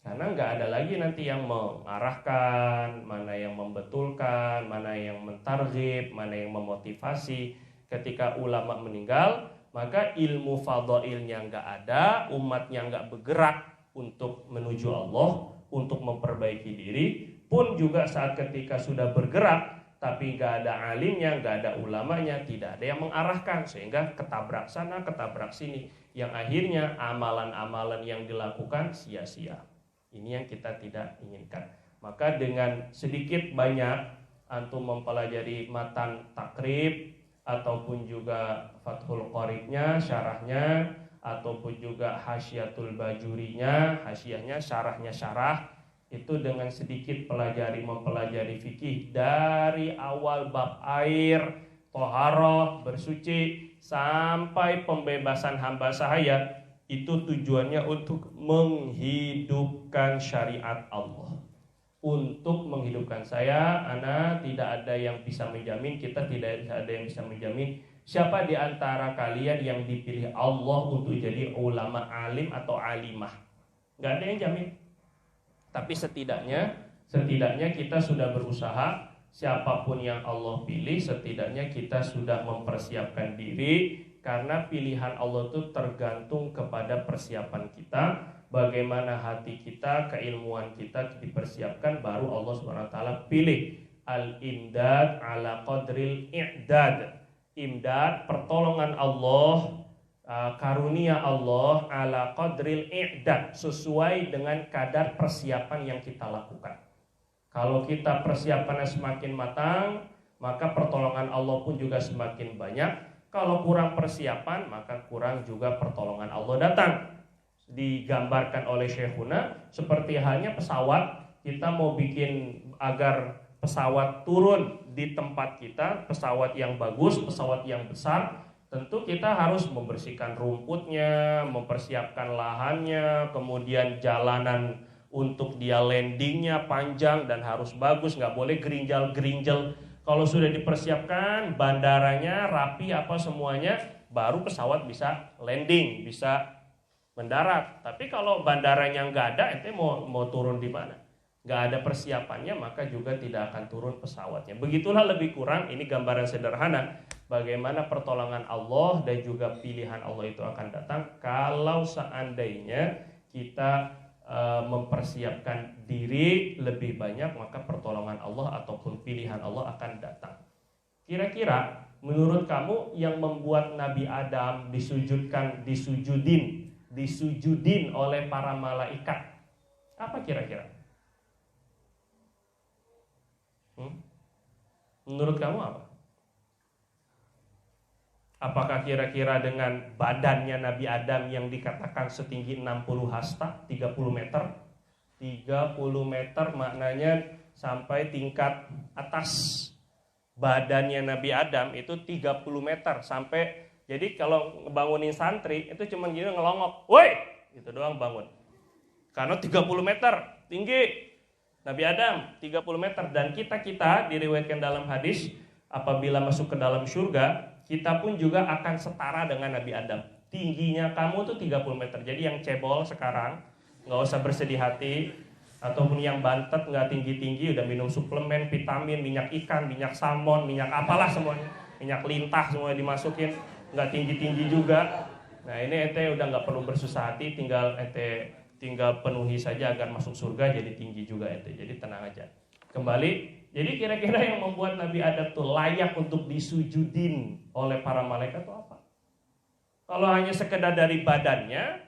Karena nggak ada lagi nanti yang mengarahkan, mana yang membetulkan, mana yang mentarghib, mana yang memotivasi. Ketika ulama meninggal, maka ilmu fadhailnya nggak ada, umatnya nggak bergerak untuk menuju Allah, untuk memperbaiki diri. Pun juga saat ketika sudah bergerak, tapi nggak ada alimnya, nggak ada ulamanya, tidak ada yang mengarahkan, sehingga ketabrak sana, ketabrak sini, yang akhirnya amalan-amalan yang dilakukan sia-sia. Ini yang kita tidak inginkan. Maka dengan sedikit banyak antum mempelajari matan takrib, ataupun juga Fathul Qoribnya, syarahnya, ataupun juga Hasyiatul Bajurinya, hasyahnya, syarahnya syarah, itu dengan sedikit mempelajari fikih dari awal bab air, toharoh, bersuci, sampai pembebasan hamba sahaya, itu tujuannya untuk menghidupkan syariat Allah. Untuk menghidupkan saya, ana tidak ada yang bisa menjamin, kita tidak ada yang bisa menjamin siapa di antara kalian yang dipilih Allah untuk jadi ulama alim atau alimah. Gak ada yang jamin. Tapi setidaknya kita sudah berusaha. Siapapun yang Allah pilih, setidaknya kita sudah mempersiapkan diri. Karena pilihan Allah itu tergantung kepada persiapan kita. Bagaimana hati kita, keilmuan kita dipersiapkan, baru Allah SWT pilih. Al-imdad ala qadril i'dad. Imdad, pertolongan Allah, karunia Allah ala qadril i'dad, sesuai dengan kadar persiapan yang kita lakukan. Kalau kita persiapannya semakin matang, maka pertolongan Allah pun juga semakin banyak. Kalau kurang persiapan, maka kurang juga pertolongan Allah datang. Digambarkan oleh Syekhuna seperti halnya pesawat. Kita mau bikin agar pesawat turun di tempat kita, pesawat yang bagus, pesawat yang besar, tentu kita harus membersihkan rumputnya, mempersiapkan lahannya, kemudian jalanan untuk dia landingnya panjang dan harus bagus, nggak boleh gerinjal-gerinjal. Kalau sudah dipersiapkan, bandaranya rapi apa semuanya, baru pesawat bisa landing, bisa mendarat. Tapi kalau bandaranya nggak ada, ente mau turun di mana? Nggak ada persiapannya, maka juga tidak akan turun pesawatnya. Begitulah lebih kurang, ini gambaran sederhana bagaimana pertolongan Allah dan juga pilihan Allah itu akan datang kalau seandainya kita mempersiapkan diri lebih banyak, maka pertolongan Allah ataupun pilihan Allah akan datang. Kira-kira menurut kamu yang membuat Nabi Adam disujudin oleh para malaikat, apa kira-kira? Menurut kamu apa? Apakah kira-kira dengan badannya Nabi Adam yang dikatakan setinggi 60 hasta, 30 meter? 30 meter maknanya sampai tingkat atas badannya Nabi Adam itu 30 meter sampai, jadi kalau ngebangunin santri itu cuma gini ngelongok, woi, gitu doang bangun. Karena 30 meter tinggi Nabi Adam, 30 meter. Dan kita diriwayatkan dalam hadis, apabila masuk ke dalam surga, kita pun juga akan setara dengan Nabi Adam. Tingginya kamu tuh 30 meter. Jadi yang cebol sekarang nggak usah bersedih hati, ataupun yang bantet nggak tinggi-tinggi, udah minum suplemen, vitamin, minyak ikan, minyak salmon, minyak apalah semuanya, minyak lintah semuanya dimasukin, nggak tinggi-tinggi juga. Nah ini ente udah nggak perlu bersusah hati, tinggal penuhi saja agar masuk surga, jadi tinggi juga ente. Jadi tenang aja. Kembali. Jadi kira-kira yang membuat Nabi Adam tuh layak untuk disujudin oleh para malaikat itu apa? Kalau hanya sekedar dari badannya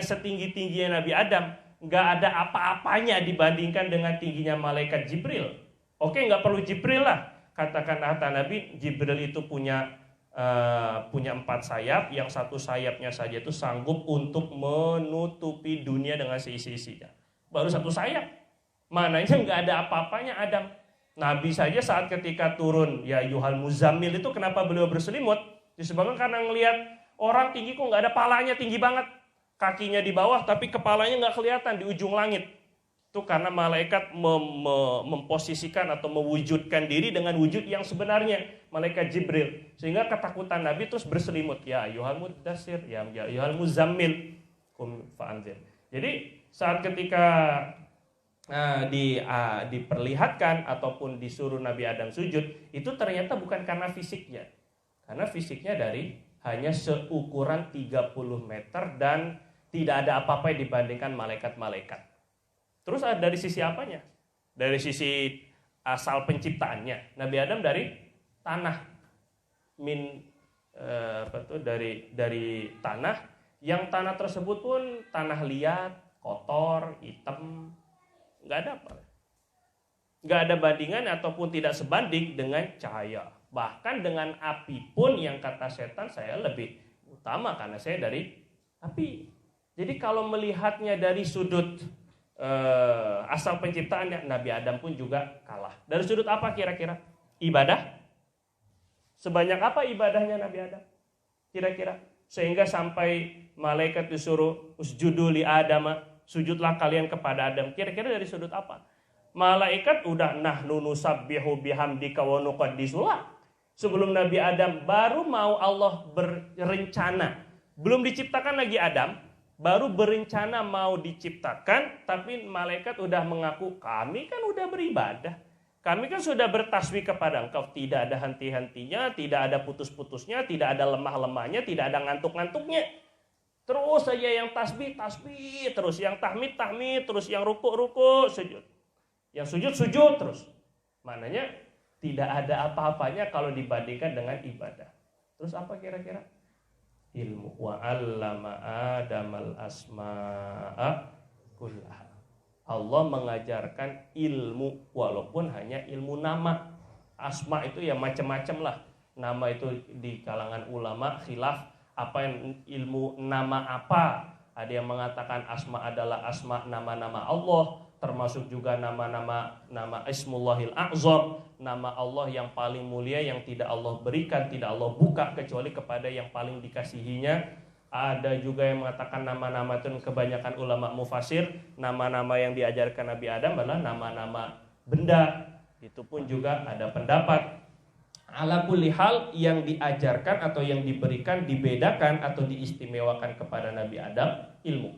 setinggi-tingginya Nabi Adam, nggak ada apa-apanya dibandingkan dengan tingginya malaikat Jibril. Oke, nggak perlu Jibril lah. Katakan kata Nabi, Jibril itu punya 4 sayap, yang satu sayapnya saja itu sanggup untuk menutupi dunia dengan seisi-isinya. Baru satu sayap. Mananya nggak ada apa-apanya Adam. Nabi saja saat ketika turun, ya Yuhal Muzammil itu kenapa beliau berselimut? Disebabkan karena ngelihat orang tinggi kok nggak ada palanya, tinggi banget. Kakinya di bawah tapi kepalanya nggak kelihatan di ujung langit. Itu karena malaikat memposisikan atau mewujudkan diri dengan wujud yang sebenarnya, malaikat Jibril. Sehingga ketakutan Nabi terus berselimut, ya Yuhal Mudassir, ya Yuhal Muzammil, kum fa'anzir. Jadi saat ketika diperlihatkan ataupun disuruh Nabi Adam sujud, itu ternyata bukan karena fisiknya. Karena fisiknya hanya seukuran 30 meter dan tidak ada apa-apa yang dibandingkan malaikat-malaikat. Terus dari sisi apanya? Dari sisi asal penciptaannya. Nabi Adam dari tanah. Dari tanah, yang tanah tersebut pun tanah liat, kotor, hitam, nggak ada apa, nggak ada bandingan ataupun tidak sebanding dengan cahaya. Bahkan dengan api pun yang kata setan saya lebih utama karena saya dari api. Jadi kalau melihatnya dari sudut asal penciptaannya, Nabi Adam pun juga kalah. Dari sudut apa kira-kira? Ibadah. Sebanyak apa ibadahnya Nabi Adam? Kira-kira sehingga sampai malaikat disuruh usjudu li Adama, sujudlah kalian kepada Adam. Kira-kira dari sudut apa? Malaikat udah nahnu nusabbihu bihamdika wa nuqaddisu lak. Sebelum Nabi Adam baru mau Allah berencana. Belum diciptakan lagi Adam, baru berencana mau diciptakan, tapi malaikat udah mengaku, kami kan udah beribadah. Kami kan sudah bertasbih kepada Engkau, tidak ada henti-hentinya, tidak ada putus-putusnya, tidak ada lemah-lemahnya, tidak ada ngantuk-ngantuknya. Terus saja yang tasbih, terus yang tahmid, terus yang ruku, sujud. Yang sujud, terus. Maknanya tidak ada apa-apanya kalau dibandingkan dengan ibadah. Terus apa kira-kira? Ilmu. Wa 'allama Adamal asma'a kullaha. Allah mengajarkan ilmu, walaupun hanya ilmu nama. Asma itu ya macam-macam lah. Nama itu di kalangan ulama khilaf. Apa yang ilmu nama apa? Ada yang mengatakan asma adalah asma nama-nama Allah, termasuk juga nama Ismullahil A'zam, nama Allah yang paling mulia yang tidak Allah berikan, tidak Allah buka kecuali kepada yang paling dikasihinya. Ada juga yang mengatakan nama-nama itu, kebanyakan ulama mufasir, nama-nama yang diajarkan Nabi Adam adalah nama-nama benda. Itu pun juga ada pendapat. Ala kulli hal, yang diajarkan atau yang diberikan, dibedakan atau diistimewakan kepada Nabi Adam ilmu.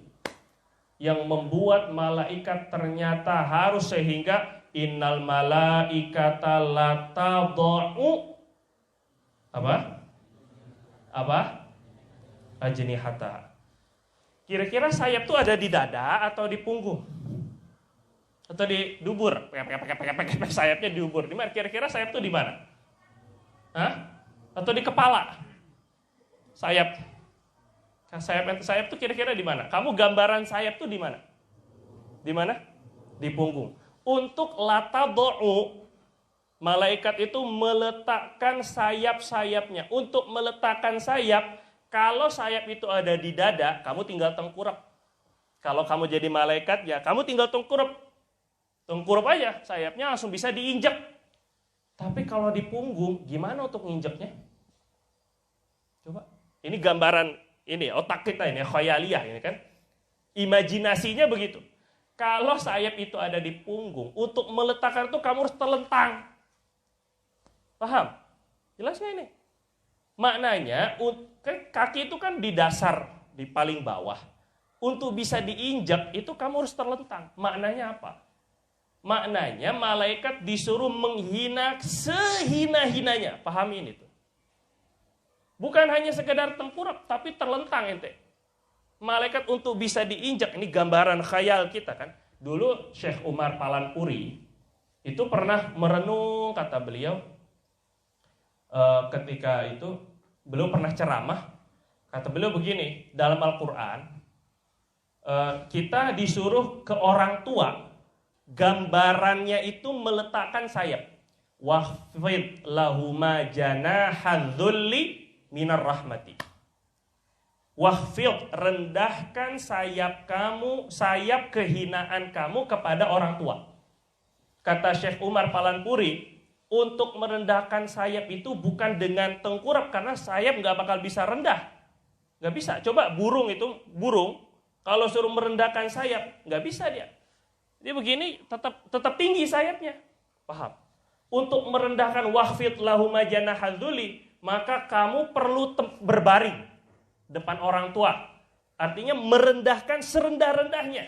Yang membuat malaikat ternyata harus, sehingga innal malaikata latadau apa? Ajnihata. Kira-kira sayap tuh ada di dada atau di punggung? Atau di dubur? Sayapnya di dubur. Di mana? Kira-kira sayap tuh di mana? Atau di kepala? Sayap tuh kira-kira di mana? Kamu gambaran sayap tuh di mana? Di mana? Di punggung. Untuk latadau, Malaikat itu meletakkan sayap-sayapnya. Untuk meletakkan sayap, kalau sayap itu ada di dada, kamu tinggal tengkurap. Kalau kamu jadi malaikat, ya kamu tinggal tengkurap. Tengkurap aja, sayapnya langsung bisa diinjak. Tapi kalau di punggung, gimana untuk nginjeknya? Coba, ini gambaran ini otak kita ini, khayaliyah ini kan. Imajinasinya begitu. Kalau sayap itu ada di punggung, untuk meletakkan itu kamu harus terlentang. Paham? Jelas nggak ini? Maknanya, kaki itu kan di dasar, di paling bawah. Untuk bisa diinjak, itu kamu harus terlentang. Maknanya apa? Maknanya malaikat disuruh menghina sehina-hinanya. Pahami ini tuh. Bukan hanya sekedar tengkurap, tapi terlentang ente. Malaikat untuk bisa diinjak, ini gambaran khayal kita kan. Dulu Syekh Umar Palanpuri itu pernah merenung, kata beliau, ketika itu beliau pernah ceramah. Kata beliau begini, dalam Al-Quran kita disuruh ke orang tua, gambarannya itu meletakkan sayap. Wahfid lahuma janahadzulli minar rahmati. Wahfid, rendahkan sayap kamu, sayap kehinaan kamu kepada orang tua. Kata Syekh Umar Palanpuri, untuk merendahkan sayap itu bukan dengan tengkurap, karena sayap nggak bakal bisa rendah. Nggak bisa. Coba burung kalau suruh merendahkan sayap, nggak bisa dia. Dia begini, tetap tinggi sayapnya. Paham? Untuk merendahkan wahfid lahuma janahadzulli, maka kamu perlu berbaring depan orang tua. Artinya merendahkan serendah-rendahnya.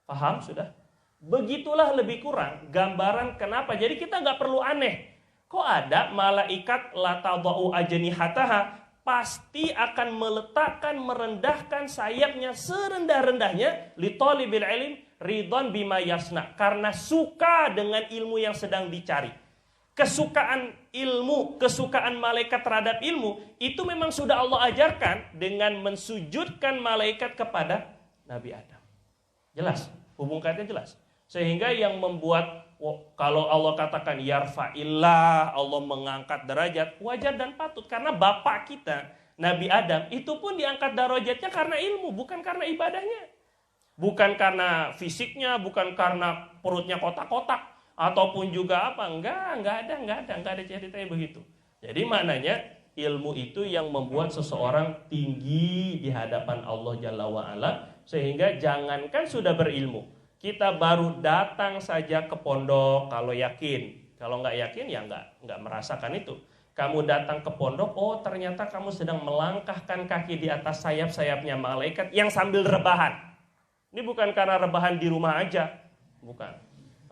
Paham sudah? Begitulah lebih kurang gambaran kenapa. Jadi kita nggak perlu aneh. Kok ada malaikat la tadau ajnihataha, pasti akan meletakkan, merendahkan sayapnya serendah-rendahnya li talibil ilm ridwan bima yasna, karena suka dengan ilmu yang sedang dicari. Kesukaan ilmu, kesukaan malaikat terhadap ilmu itu memang sudah Allah ajarkan dengan mensujudkan malaikat kepada Nabi Adam. Jelas, hubung kaitnya jelas. Sehingga yang membuat, kalau Allah katakan yarfa'illah, Allah mengangkat derajat, wajar dan patut. Karena bapak kita, Nabi Adam, itu pun diangkat derajatnya karena ilmu, bukan karena ibadahnya. Bukan karena fisiknya, bukan karena perutnya kotak-kotak, ataupun juga apa. Enggak ada ceritanya begitu. Jadi maknanya, ilmu itu yang membuat seseorang tinggi di hadapan Allah Jalla wa'ala. Sehingga jangankan sudah berilmu, kita baru datang saja ke pondok kalau yakin. Kalau nggak yakin ya nggak merasakan itu. Kamu datang ke pondok, oh ternyata kamu sedang melangkahkan kaki di atas sayap-sayapnya malaikat yang sambil rebahan. Ini bukan karena rebahan di rumah aja, bukan.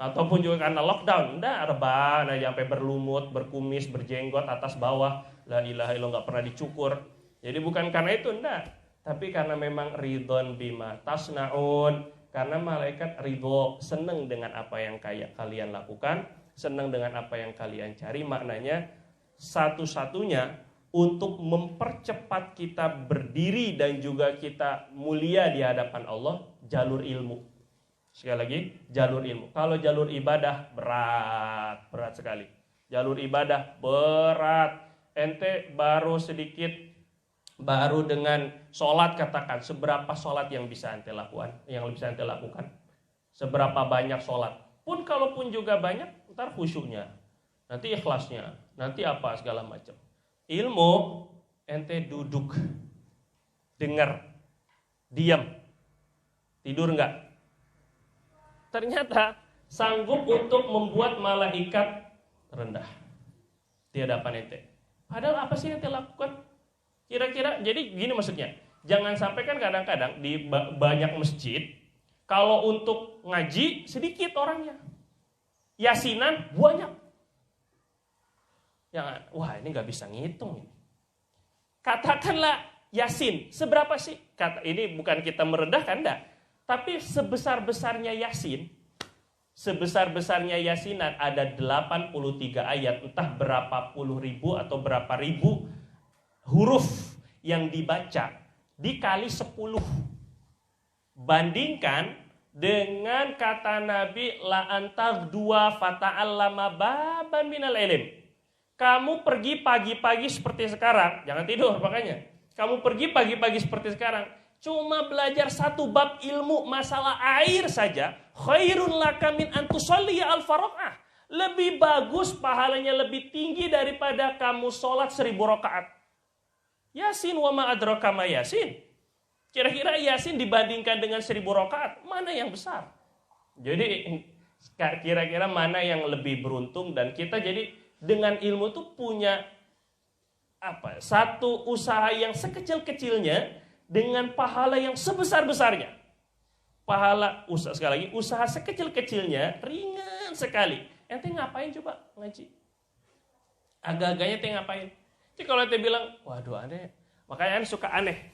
Ataupun juga karena lockdown, enggak, rebahan aja sampai berlumut, berkumis, berjenggot atas bawah. La ilaha illallah, nggak pernah dicukur. Jadi bukan karena itu, enggak. Tapi karena memang ridhon bima tasnaun. Karena malaikat ridho, senang dengan apa yang kalian lakukan, senang dengan apa yang kalian cari. Maknanya satu-satunya untuk mempercepat kita berdiri dan juga kita mulia di hadapan Allah, jalur ilmu. Sekali lagi, jalur ilmu. Kalau jalur ibadah berat sekali. Jalur ibadah berat. Ente baru sedikit, baru dengan sholat, katakan seberapa sholat yang bisa ente lakukan, seberapa banyak sholat pun, kalaupun juga banyak, ntar khusyuknya, nanti ikhlasnya, nanti apa segala macam. Ilmu ente duduk, dengar, diam, tidur enggak, ternyata sanggup untuk membuat malaikat rendah di hadapan ente. Padahal apa sih yang ente lakukan? Kira-kira, jadi gini maksudnya, jangan sampai kan kadang-kadang di banyak masjid, kalau untuk ngaji sedikit orangnya, yasinan banyak. Wah ini nggak bisa ngitung ini. Katakanlah yasin, seberapa sih? Ini bukan kita merendahkan, enggak. Tapi sebesar-besarnya yasin, sebesar-besarnya yasinan ada 83 ayat, entah berapa puluh ribu atau berapa ribu huruf yang dibaca dikali 10. Bandingkan Dengan kata Nabi, la antagdua fata'allama baban minal ilm. Kamu pergi pagi-pagi seperti sekarang, jangan tidur makanya. Kamu pergi pagi-pagi seperti sekarang, cuma belajar satu bab ilmu masalah air saja, khairun laka min an tusalliya al-faraqah. Lebih bagus, pahalanya lebih tinggi daripada kamu sholat 1000 rakaat. Yasin wa ma adraka ma Yasin. Kira-kira Yasin dibandingkan dengan 1000 rakaat, mana yang besar? Jadi kira-kira mana yang lebih beruntung, dan kita jadi dengan ilmu itu punya satu usaha yang sekecil-kecilnya dengan pahala yang sebesar-besarnya. Pahala sekali lagi, usaha sekecil-kecilnya ringan sekali. Ente ngapain coba ngaji? Agak-agaknya ente ngapain? Jadi kalau ente bilang, waduh aneh, makanya ente suka aneh.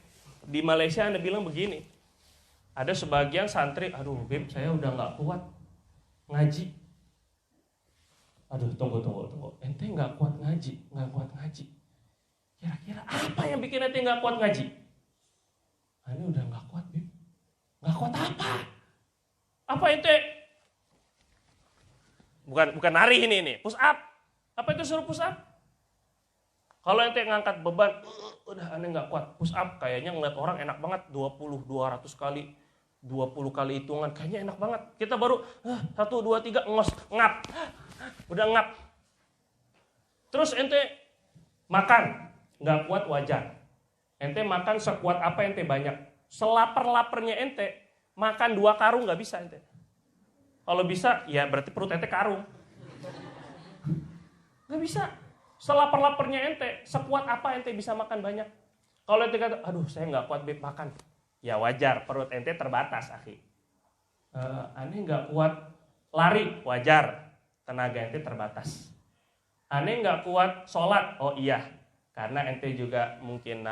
Di Malaysia anda bilang begini, ada sebagian santri, aduh Beb, saya udah gak kuat ngaji. Aduh tunggu, ente gak kuat ngaji. Kira-kira apa yang bikin ente gak kuat ngaji? Ini udah gak kuat Beb. Gak kuat apa? Apa ente? Bukan nari ini, push up. Apa itu suruh push up? Kalau ente ngangkat beban, udah aneh gak kuat. Push up kayaknya ngeliat orang enak banget. 200 kali. 20 kali hitungan. Kayaknya enak banget. Kita baru 1, 2, 3 ngap. Udah ngap. Terus ente makan. Gak kuat wajar. Ente makan sekuat apa ente banyak. Selapar-laparnya ente. Makan 2 karung gak bisa ente. Kalau bisa ya berarti perut ente karung. Gak bisa. Selapar-laparnya ente, sekuat apa ente bisa makan banyak? Kalau ente kata, aduh saya nggak kuat Beb makan, ya wajar, perut ente terbatas, akhi. Aneh nggak kuat lari, wajar, tenaga ente terbatas. Aneh nggak kuat sholat, oh iya, karena ente juga mungkin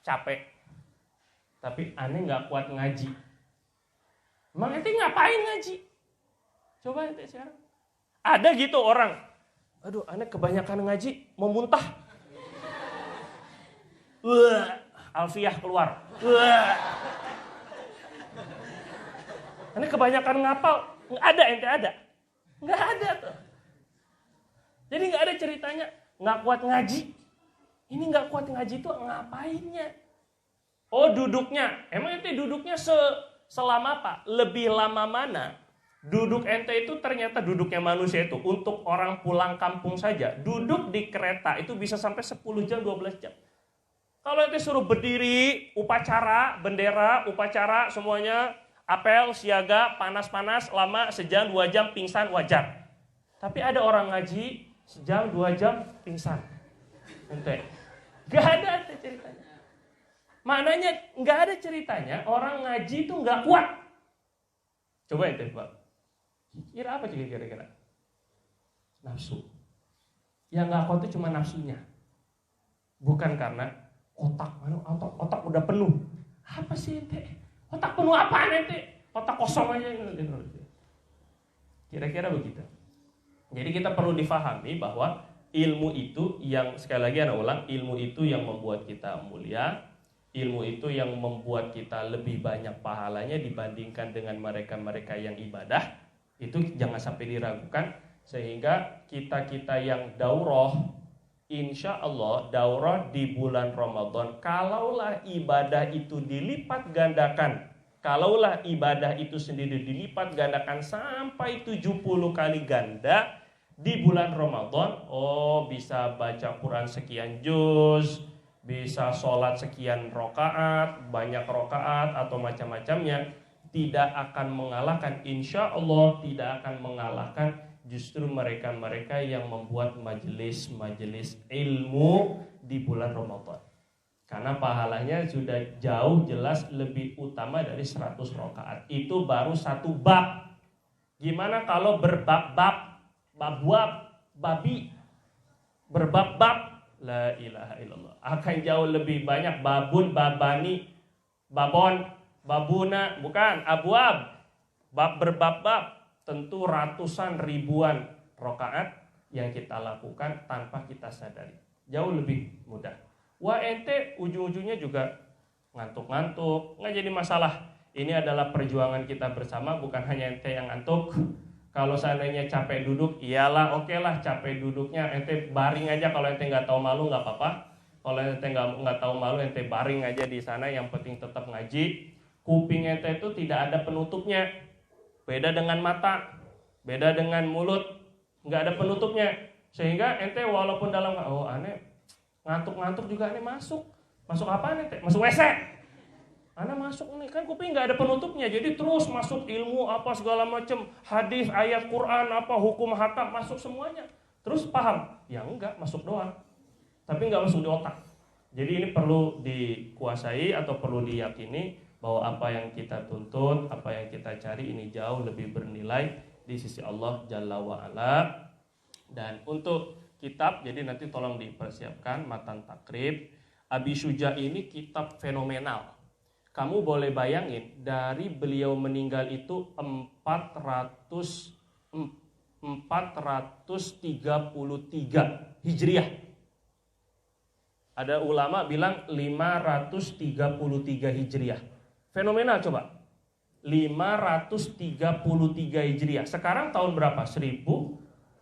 capek. Tapi aneh nggak kuat ngaji. Emang ente ngapain ngaji? Coba ente sekarang. Ada gitu orang. Aduh, aneh kebanyakan ngaji, mau muntah. Alfiah keluar. Aneh kebanyakan ngapal. Ada ente ada? Nggak ada tuh. Jadi nggak ada ceritanya nggak kuat ngaji. Ini nggak kuat ngaji tuh ngapainnya? Oh duduknya. Emang ente duduknya selama apa? Lebih lama mana? Duduk ente itu ternyata duduknya manusia itu untuk orang pulang kampung saja. Duduk di kereta itu bisa sampai 10 jam, 12 jam. Kalau ente suruh berdiri, upacara, bendera, upacara semuanya, apel, siaga, panas-panas, lama, sejam, 2 jam, pingsan, wajar. Tapi ada orang ngaji, sejam, 2 jam, pingsan. Ente. Gak ada ceritanya. Maknanya gak ada ceritanya orang ngaji itu gak kuat. Coba ente Pak. Kira apa kira-kira? Nafsu. Yang gak kuat itu cuma nafsunya. Bukan karena otak udah penuh. Apa sih ente? Otak penuh apaan ente? Otak kosong aja. Kira-kira begitu. Jadi kita perlu difahami bahwa ilmu itu yang, sekali lagi anak ulang, ilmu itu yang membuat kita mulia. Ilmu itu yang membuat kita lebih banyak pahalanya dibandingkan dengan mereka-mereka yang ibadah. Itu jangan sampai diragukan. Sehingga kita-kita yang daurah, insya Allah daurah di bulan Ramadan, kalaulah ibadah itu dilipat gandakan, kalaulah ibadah itu sendiri dilipat gandakan sampai 70 kali ganda di bulan Ramadan, oh bisa baca Quran sekian juz, bisa sholat sekian rokaat, banyak rokaat atau macam-macamnya, tidak akan mengalahkan, insya Allah tidak akan mengalahkan justru mereka-mereka yang membuat majelis-majelis ilmu di bulan Ramadan. Karena pahalanya sudah jauh jelas lebih utama dari 100 rakaat. Itu baru satu bab. Gimana kalau berbab-bab, babi, berbab-bab, la ilaha illallah, akan jauh lebih banyak babun, babani, babon, babuna, bukan, abwab, bab berbab-bab, tentu ratusan ribuan rakaat yang kita lakukan tanpa kita sadari. Jauh lebih mudah. Wah ente ujung-ujungnya juga ngantuk-ngantuk, nggak jadi masalah. Ini adalah perjuangan kita bersama, bukan hanya ente yang ngantuk. Kalau seandainya capek duduk, iyalah oke lah capek duduknya, ente baring aja. Kalau ente nggak tahu malu nggak apa-apa. Kalau ente nggak tahu malu, ente baring aja di sana. Yang penting tetap ngaji. Kuping ente itu tidak ada penutupnya. Beda dengan mata, beda dengan mulut, nggak ada penutupnya. Sehingga ente walaupun dalam aneh ngantuk-ngantuk juga aneh masuk apa ente? Masuk WC. Anak masuk nih, kan kuping nggak ada penutupnya, jadi terus masuk ilmu apa segala macam, hadis, ayat Quran, apa hukum hatam, masuk semuanya. Terus paham? Ya enggak, masuk doang, tapi nggak masuk di otak. Jadi ini perlu dikuasai atau perlu diyakini bahwa apa yang kita tuntut, apa yang kita cari ini jauh lebih bernilai di sisi Allah Jalla wa'ala. Dan untuk kitab, jadi nanti tolong dipersiapkan Matan Takrib. Abi Syuja ini kitab fenomenal. Kamu boleh bayangin dari beliau meninggal itu 433 Hijriah. Ada ulama bilang 533 Hijriah. Fenomenal coba. 533 Hijriah. Sekarang tahun berapa? 1400.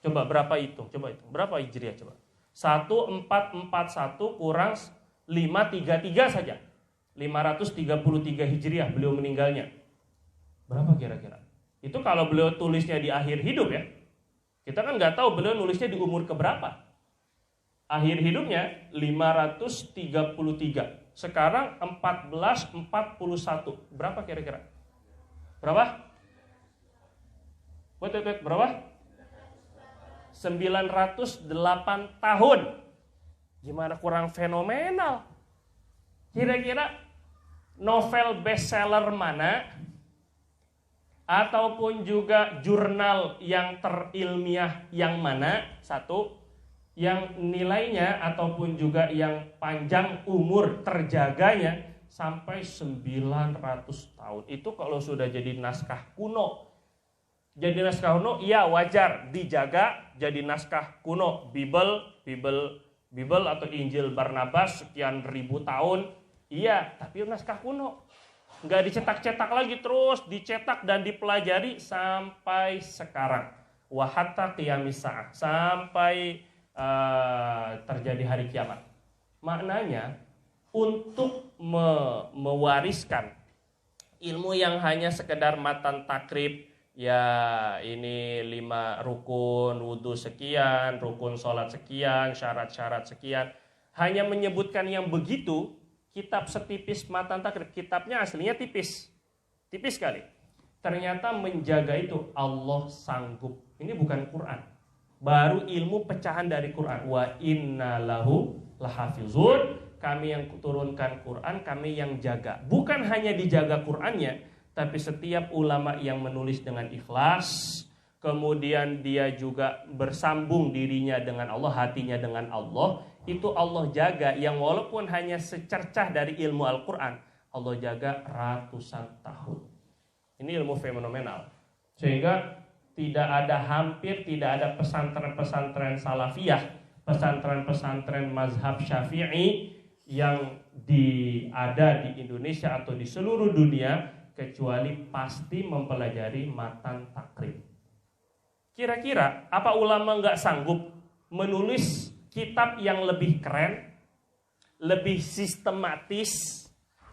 Coba berapa hitung? Coba hitung. Berapa Hijriah coba? 1441 kurang 533 saja. 533 Hijriah beliau meninggalnya. Berapa kira-kira? Itu kalau beliau tulisnya di akhir hidup ya. Kita kan nggak tahu beliau nulisnya di umur keberapa. Akhir hidupnya 533. Sekarang 1441. Berapa kira-kira? Berapa? Berapa? 908 tahun. Gimana kurang fenomenal? Kira-kira novel bestseller mana ataupun juga jurnal yang terilmiah yang mana? Satu, yang nilainya ataupun juga yang panjang umur terjaganya sampai 900 tahun. Itu kalau sudah jadi naskah kuno. Jadi naskah kuno, iya wajar dijaga jadi naskah kuno. Bible atau Injil Barnabas sekian ribu tahun, iya, tapi naskah kuno. Nggak dicetak-cetak lagi, terus dicetak dan dipelajari sampai sekarang. Wa hatta qiyamis sa'ah, sampai terjadi hari kiamat. Maknanya untuk mewariskan ilmu yang hanya sekedar matan takrib, ya ini 5 rukun wudu sekian, rukun sholat sekian, syarat-syarat sekian, hanya menyebutkan yang begitu. Kitab setipis matan takrib, kitabnya aslinya tipis sekali. Ternyata menjaga itu Allah sanggup. Ini bukan Quran, baru ilmu pecahan dari Quran. Wa inna lahu lahafizun, kami yang turunkan Quran, kami yang jaga. Bukan hanya dijaga Qurannya, tapi setiap ulama yang menulis dengan ikhlas, kemudian dia juga bersambung dirinya dengan Allah, hatinya dengan Allah, itu Allah jaga. Yang walaupun hanya secercah dari ilmu Al-Quran, Allah jaga ratusan tahun. Ini ilmu fenomenal. Sehingga hampir tidak ada pesantren-pesantren salafiyah, pesantren-pesantren mazhab syafi'i yang ada di Indonesia atau di seluruh dunia, kecuali pasti mempelajari matan takrib. Kira-kira apa ulama nggak sanggup menulis kitab yang lebih keren, lebih sistematis,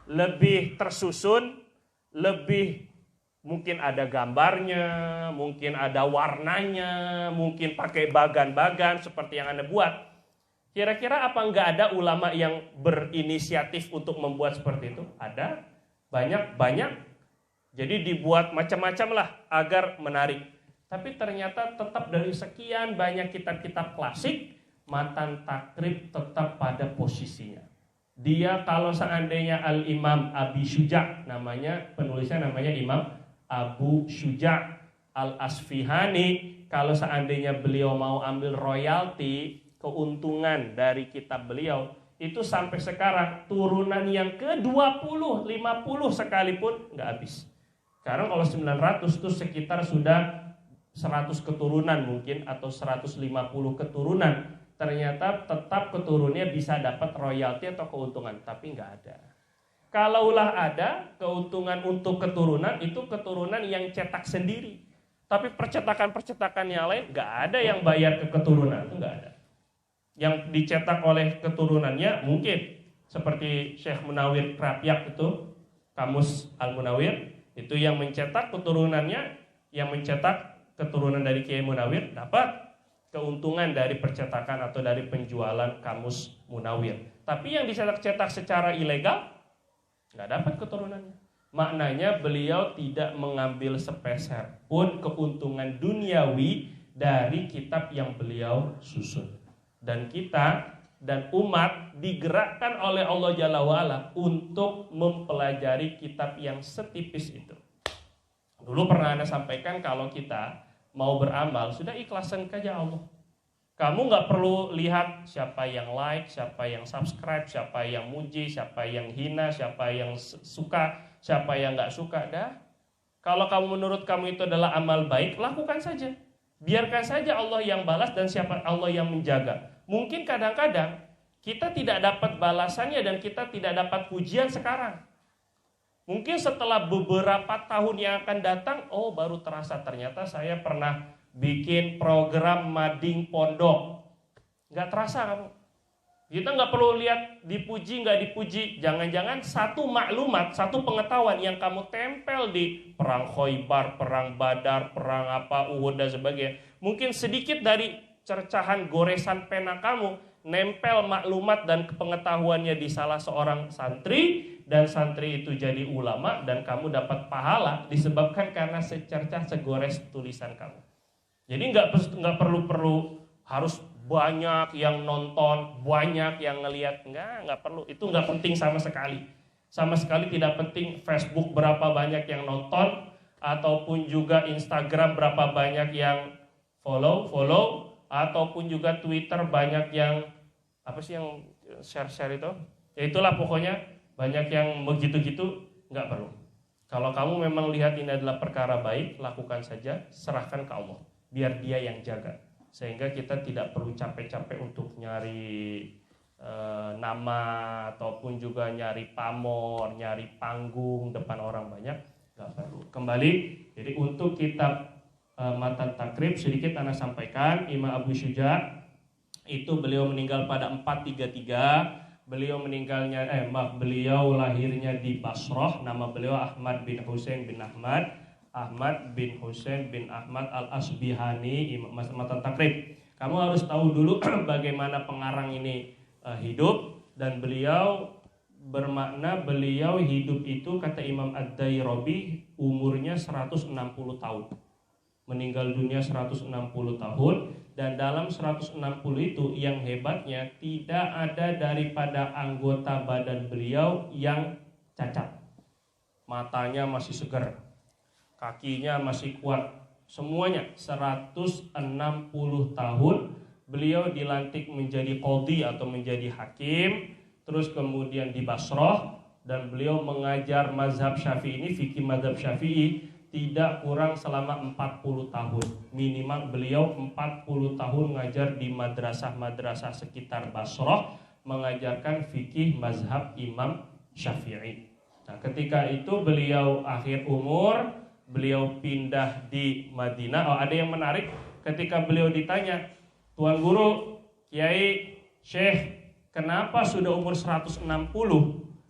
lebih tersusun, lebih mungkin ada gambarnya, mungkin ada warnanya, mungkin pakai bagan-bagan seperti yang Anda buat. Kira-kira apa nggak ada ulama yang berinisiatif untuk membuat seperti itu? Ada, banyak. Jadi dibuat macam-macam lah agar menarik. Tapi ternyata tetap dari sekian banyak kitab-kitab klasik, matan takrib tetap pada posisinya. Dia kalau seandainya Al-Imam Abi Syuja, penulisnya namanya Imam Abu Syuja Al-Asfihani, kalau seandainya beliau mau ambil royalti, keuntungan dari kitab beliau, itu sampai sekarang turunan yang ke-20, 50 sekalipun nggak habis. Sekarang kalau 900 itu sekitar sudah 100 keturunan mungkin, atau 150 keturunan. Ternyata tetap keturunannya bisa dapat royalti atau keuntungan, tapi nggak ada. Kalaulah ada keuntungan untuk keturunan, itu keturunan yang cetak sendiri. Tapi percetakan-percetakan yang lain, nggak ada yang bayar ke keturunan, itu nggak ada. Yang dicetak oleh keturunannya mungkin seperti Syekh Munawir Krapyak itu, Kamus Al-Munawir, itu yang mencetak keturunannya, yang mencetak keturunan dari Kiai Munawir dapat keuntungan dari percetakan atau dari penjualan Kamus Munawir. Tapi yang dicetak-cetak secara ilegal nggak dapat keturunannya. Maknanya beliau tidak mengambil sepeser pun keuntungan duniawi dari kitab yang beliau susun. Dan kita dan umat digerakkan oleh Allah Jalla wa'ala untuk mempelajari kitab yang setipis itu. Dulu pernah Anda sampaikan kalau kita mau beramal, sudah ikhlasan saja Allah. Kamu nggak perlu lihat siapa yang like, siapa yang subscribe, siapa yang muji, siapa yang hina, siapa yang suka, siapa yang nggak suka. Dah. Kalau kamu menurut kamu itu adalah amal baik, lakukan saja. Biarkan saja Allah yang balas dan siapa Allah yang menjaga. Mungkin kadang-kadang kita tidak dapat balasannya dan kita tidak dapat pujian sekarang. Mungkin setelah beberapa tahun yang akan datang, oh baru terasa ternyata saya pernah bikin program mading pondok. Nggak terasa kamu. Kita nggak perlu lihat dipuji nggak dipuji. Jangan-jangan satu maklumat, satu pengetahuan yang kamu tempel di perang Khoibar, perang Badar, perang apa Uhud dan sebagainya. Mungkin sedikit dari cercahan goresan pena kamu nempel maklumat dan pengetahuannya di salah seorang santri, dan santri itu jadi ulama dan kamu dapat pahala disebabkan karena secercah segores tulisan kamu. Jadi nggak perlu harus banyak yang nonton, banyak yang ngelihat, nggak perlu. Itu nggak penting sama sekali. Sama sekali tidak penting Facebook berapa banyak yang nonton, ataupun juga Instagram berapa banyak yang follow, ataupun juga Twitter banyak yang apa sih yang share itu. Ya itulah pokoknya banyak yang begitu-gitu, nggak perlu. Kalau kamu memang lihat ini adalah perkara baik, lakukan saja, serahkan ke Allah. Biar dia yang jaga. Sehingga kita tidak perlu capek-capek untuk nyari nama, ataupun juga nyari pamor, nyari panggung depan orang banyak, nggak perlu. Kembali, jadi untuk kitab Matan Takrib sedikit Anda sampaikan, Imam Abu Syuja itu beliau meninggal pada 433. Beliau lahirnya di Basrah. Nama beliau Ahmad bin Husain bin Ahmad Husain bin Ahmad Al-Asbihani, Imam Matan Takrib. Kamu harus tahu dulu bagaimana pengarang ini hidup, dan beliau bermakna beliau hidup itu kata Imam Ad-Dairabi umurnya 160 tahun. Meninggal dunia 160 tahun, dan dalam 160 itu yang hebatnya tidak ada daripada anggota badan beliau yang cacat. Matanya masih segar, kakinya masih kuat, semuanya 160 tahun beliau dilantik menjadi qadhi atau menjadi hakim, terus kemudian di Basrah, dan beliau mengajar mazhab Syafi'i ini, fikih mazhab Syafi'i tidak kurang selama 40 tahun. Minimal beliau 40 tahun ngajar di madrasah-madrasah sekitar Basrah, mengajarkan fikih mazhab Imam Syafi'i. Nah, ketika itu beliau akhir umur, beliau pindah di Madinah. Ada yang menarik ketika beliau ditanya, Tuan Guru, Kiai, Syekh, kenapa sudah umur 160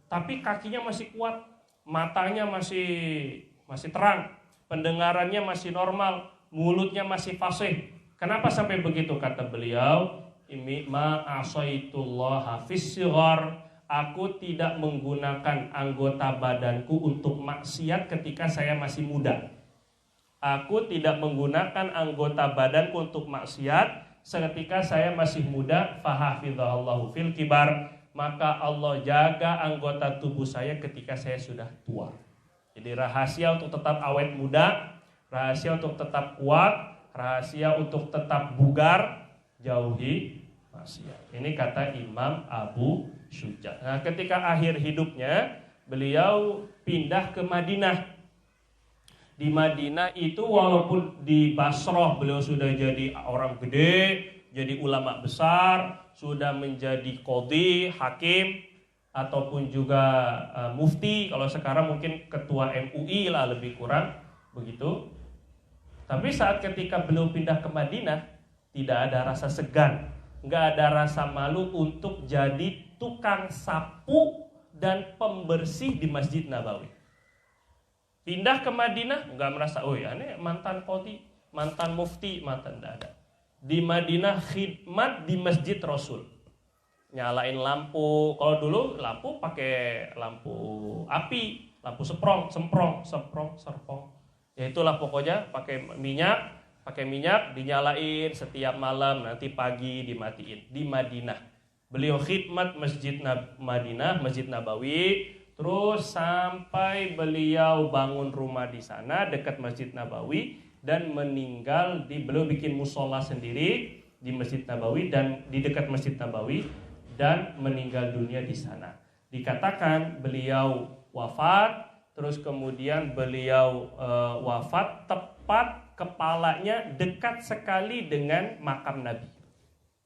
tapi kakinya masih kuat, matanya masih terang, pendengarannya masih normal, mulutnya masih fasih. Kenapa sampai begitu? Kata beliau, ma asaitullaha fis sighar. Aku tidak menggunakan anggota badanku untuk maksiat ketika saya masih muda. Aku tidak menggunakan anggota badanku untuk maksiat ketika saya masih muda. Fahafidhallahu fil kibar. Maka Allah jaga anggota tubuh saya ketika saya sudah tua. Jadi rahasia untuk tetap awet muda, rahasia untuk tetap kuat, rahasia untuk tetap bugar, jauhi maksiat. Ini kata Imam Abu Syuja. Nah, ketika akhir hidupnya beliau pindah ke Madinah. Di Madinah itu walaupun di Basrah beliau sudah jadi orang gede, jadi ulama besar, sudah menjadi qadhi, hakim, ataupun juga mufti, kalau sekarang mungkin ketua MUI lah lebih kurang begitu. Tapi saat ketika beliau pindah ke Madinah, tidak ada rasa segan, nggak ada rasa malu untuk jadi tukang sapu dan pembersih di Masjid Nabawi. Pindah ke Madinah, nggak merasa, oh ya ini mantan qadhi, mantan mufti, mantan tidak ada. Di Madinah khidmat di Masjid Rasul. Nyalain lampu, kalau dulu lampu pakai lampu api, lampu semprong. Ya itulah pokoknya pakai minyak dinyalain setiap malam, nanti pagi dimatiin. Di Madinah beliau khidmat Masjid Madinah, Masjid Nabawi, terus sampai beliau bangun rumah di sana dekat Masjid Nabawi dan meninggal beliau bikin musola sendiri di Masjid Nabawi dan di dekat Masjid Nabawi dan meninggal dunia di sana. Dikatakan beliau wafat, terus kemudian beliau wafat tepat kepalanya dekat sekali dengan makam Nabi.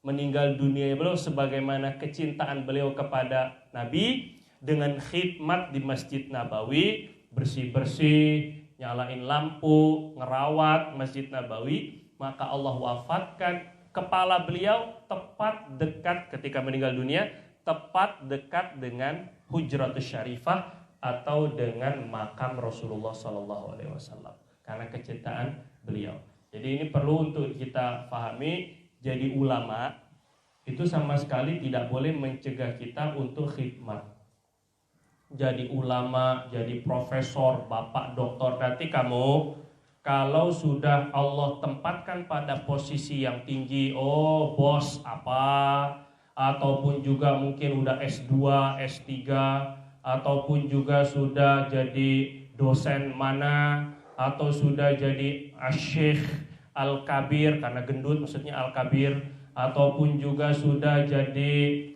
Meninggal dunia beliau sebagaimana kecintaan beliau kepada Nabi dengan khidmat di Masjid Nabawi, bersih-bersih, nyalain lampu, ngerawat Masjid Nabawi, maka Allah wafatkan kepala beliau tepat dekat ketika meninggal dunia, tepat dekat dengan Hujratus Syarifah atau dengan makam Rasulullah SAW karena kecintaan beliau. Jadi ini perlu untuk kita pahami. Jadi ulama itu sama sekali tidak boleh mencegah kita untuk khidmat. Jadi ulama, jadi profesor, bapak, doktor, nanti kamu kalau sudah Allah tempatkan pada posisi yang tinggi, oh bos apa, ataupun juga mungkin udah S2, S3, ataupun juga sudah jadi dosen mana, atau sudah jadi asyikh Al-Kabir, karena gendut maksudnya Al-Kabir, ataupun juga sudah jadi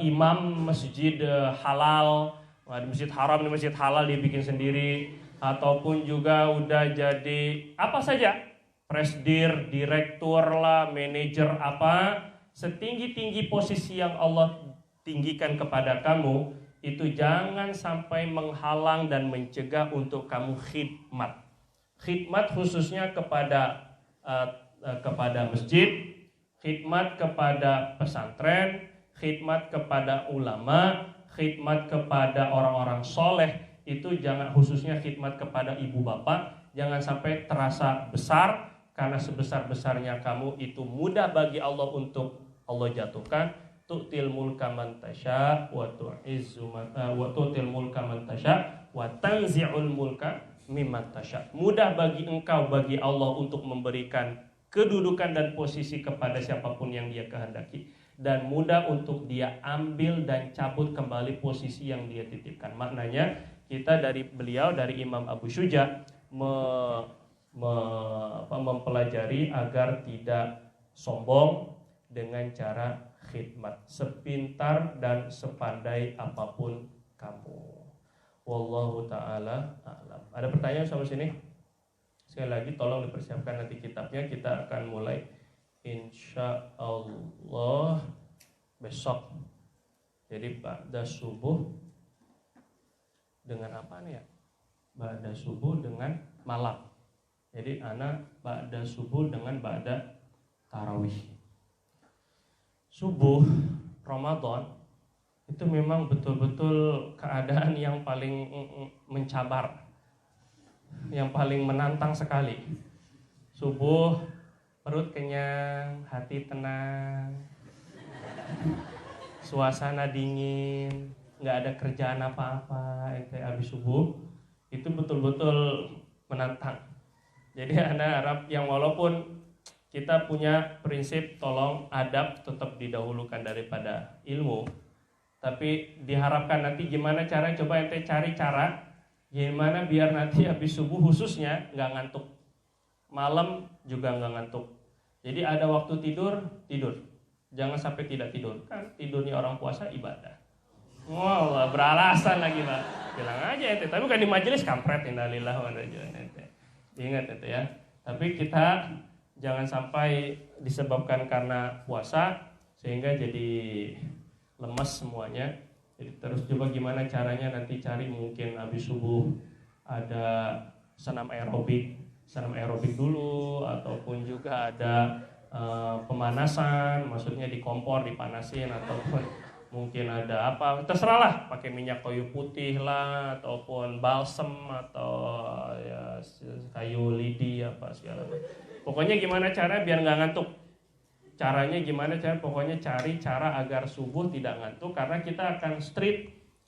imam masjid halal, di masjid haram, di masjid halal dia bikin sendiri, ataupun juga udah jadi apa saja, presdir, direktur lah, manajer apa, setinggi-tinggi posisi yang Allah tinggikan kepada kamu, itu jangan sampai menghalang dan mencegah untuk kamu khidmat. Khidmat khususnya kepada masjid, khidmat kepada pesantren, khidmat kepada ulama, khidmat kepada orang-orang soleh, itu jangan, khususnya khidmat kepada ibu bapak, jangan sampai terasa besar, karena sebesar-besarnya kamu itu mudah bagi Allah untuk Allah jatuhkan. Tu'til mulka man tasya wa tu'izzu wa tu'til mulka man tasya wa tanzi'ul mulka mimman tasya. Mudah bagi engkau, bagi Allah untuk memberikan kedudukan dan posisi kepada siapapun yang dia kehendaki, dan mudah untuk dia ambil dan cabut kembali posisi yang dia titipkan. Maknanya kita dari beliau, dari Imam Abu Syuja mempelajari agar tidak sombong dengan cara khidmat, sepintar dan sepandai apapun kamu. Wallahu ta'ala a'lam. Ada pertanyaan sampai sini? Sekali lagi tolong dipersiapkan nanti kitabnya. Kita akan mulai insya Allah besok. Jadi ba'da subuh dengan apa nih ya? Ba'da subuh dengan malam. Jadi anak ba'da subuh dengan ba'da tarawih. Subuh Ramadan itu memang betul-betul keadaan yang paling mencabar, yang paling menantang sekali. Subuh perut kenyang, hati tenang, suasana dingin, nggak ada kerjaan apa-apa, ente habis subuh itu betul-betul menantang. Jadi anak harap yang walaupun kita punya prinsip tolong adab tetap didahulukan daripada ilmu, tapi diharapkan nanti gimana cara, coba ente cari cara gimana biar nanti habis subuh khususnya nggak ngantuk, malam juga nggak ngantuk. Jadi ada waktu tidur, jangan sampai tidak tidur, kan tidurnya orang puasa ibadah. Wah, beralasan lagi Pak, bilang aja ente, tapi kan di majelis kampret, innalillahi wa inna ilaihi raji'un. Ingat itu ya, tapi kita jangan sampai disebabkan karena puasa sehingga jadi lemas semuanya. Terus coba gimana caranya nanti cari mungkin habis subuh ada senam aerobik dulu, ataupun juga ada pemanasan, maksudnya di kompor dipanasin, ataupun mungkin ada apa, terserah lah, pakai minyak kayu putih lah, ataupun balsem atau ya kayu lidi apa segala. Pokoknya gimana cara biar nggak ngantuk. Caranya gimana cara? Pokoknya cari cara agar subuh tidak ngantuk, karena kita akan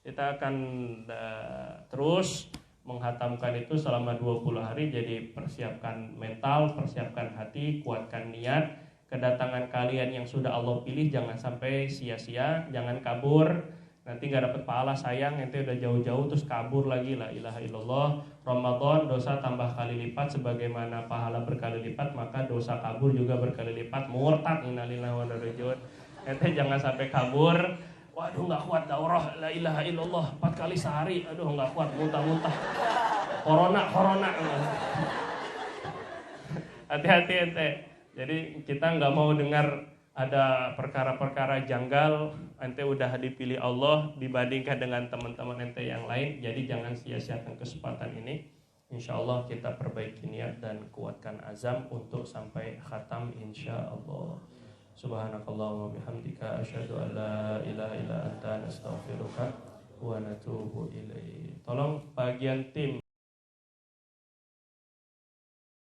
kita akan terus menghatamkan itu selama 20 hari. Jadi persiapkan mental, persiapkan hati, kuatkan niat. Kedatangan kalian yang sudah Allah pilih jangan sampai sia-sia, jangan kabur. Nanti gak dapat pahala, sayang, ente udah jauh-jauh terus kabur lagi. La ilaha illallah. Ramadan dosa tambah kali lipat, sebagaimana pahala berkali lipat, maka dosa kabur juga berkali lipat. Murtad, innalillahi wa inna ilaihi raji'un. Ente jangan sampai kabur. Waduh gak kuat daurah, la ilaha illallah 4 kali sehari, aduh gak kuat, muntah-muntah. Corona. Hati-hati ente. Jadi kita gak mau dengar ada perkara-perkara janggal, ente udah dipilih Allah dibandingkan dengan teman-teman ente yang lain. Jadi jangan sia-siakan kesempatan ini. Insya Allah kita perbaiki niat dan kuatkan azam untuk sampai khatam insya Allah. Subhanakallahumma bihamdika asyhadu an la ilaha illa anta astaghfiruka wa natubu ilaik. Tolong bagian tim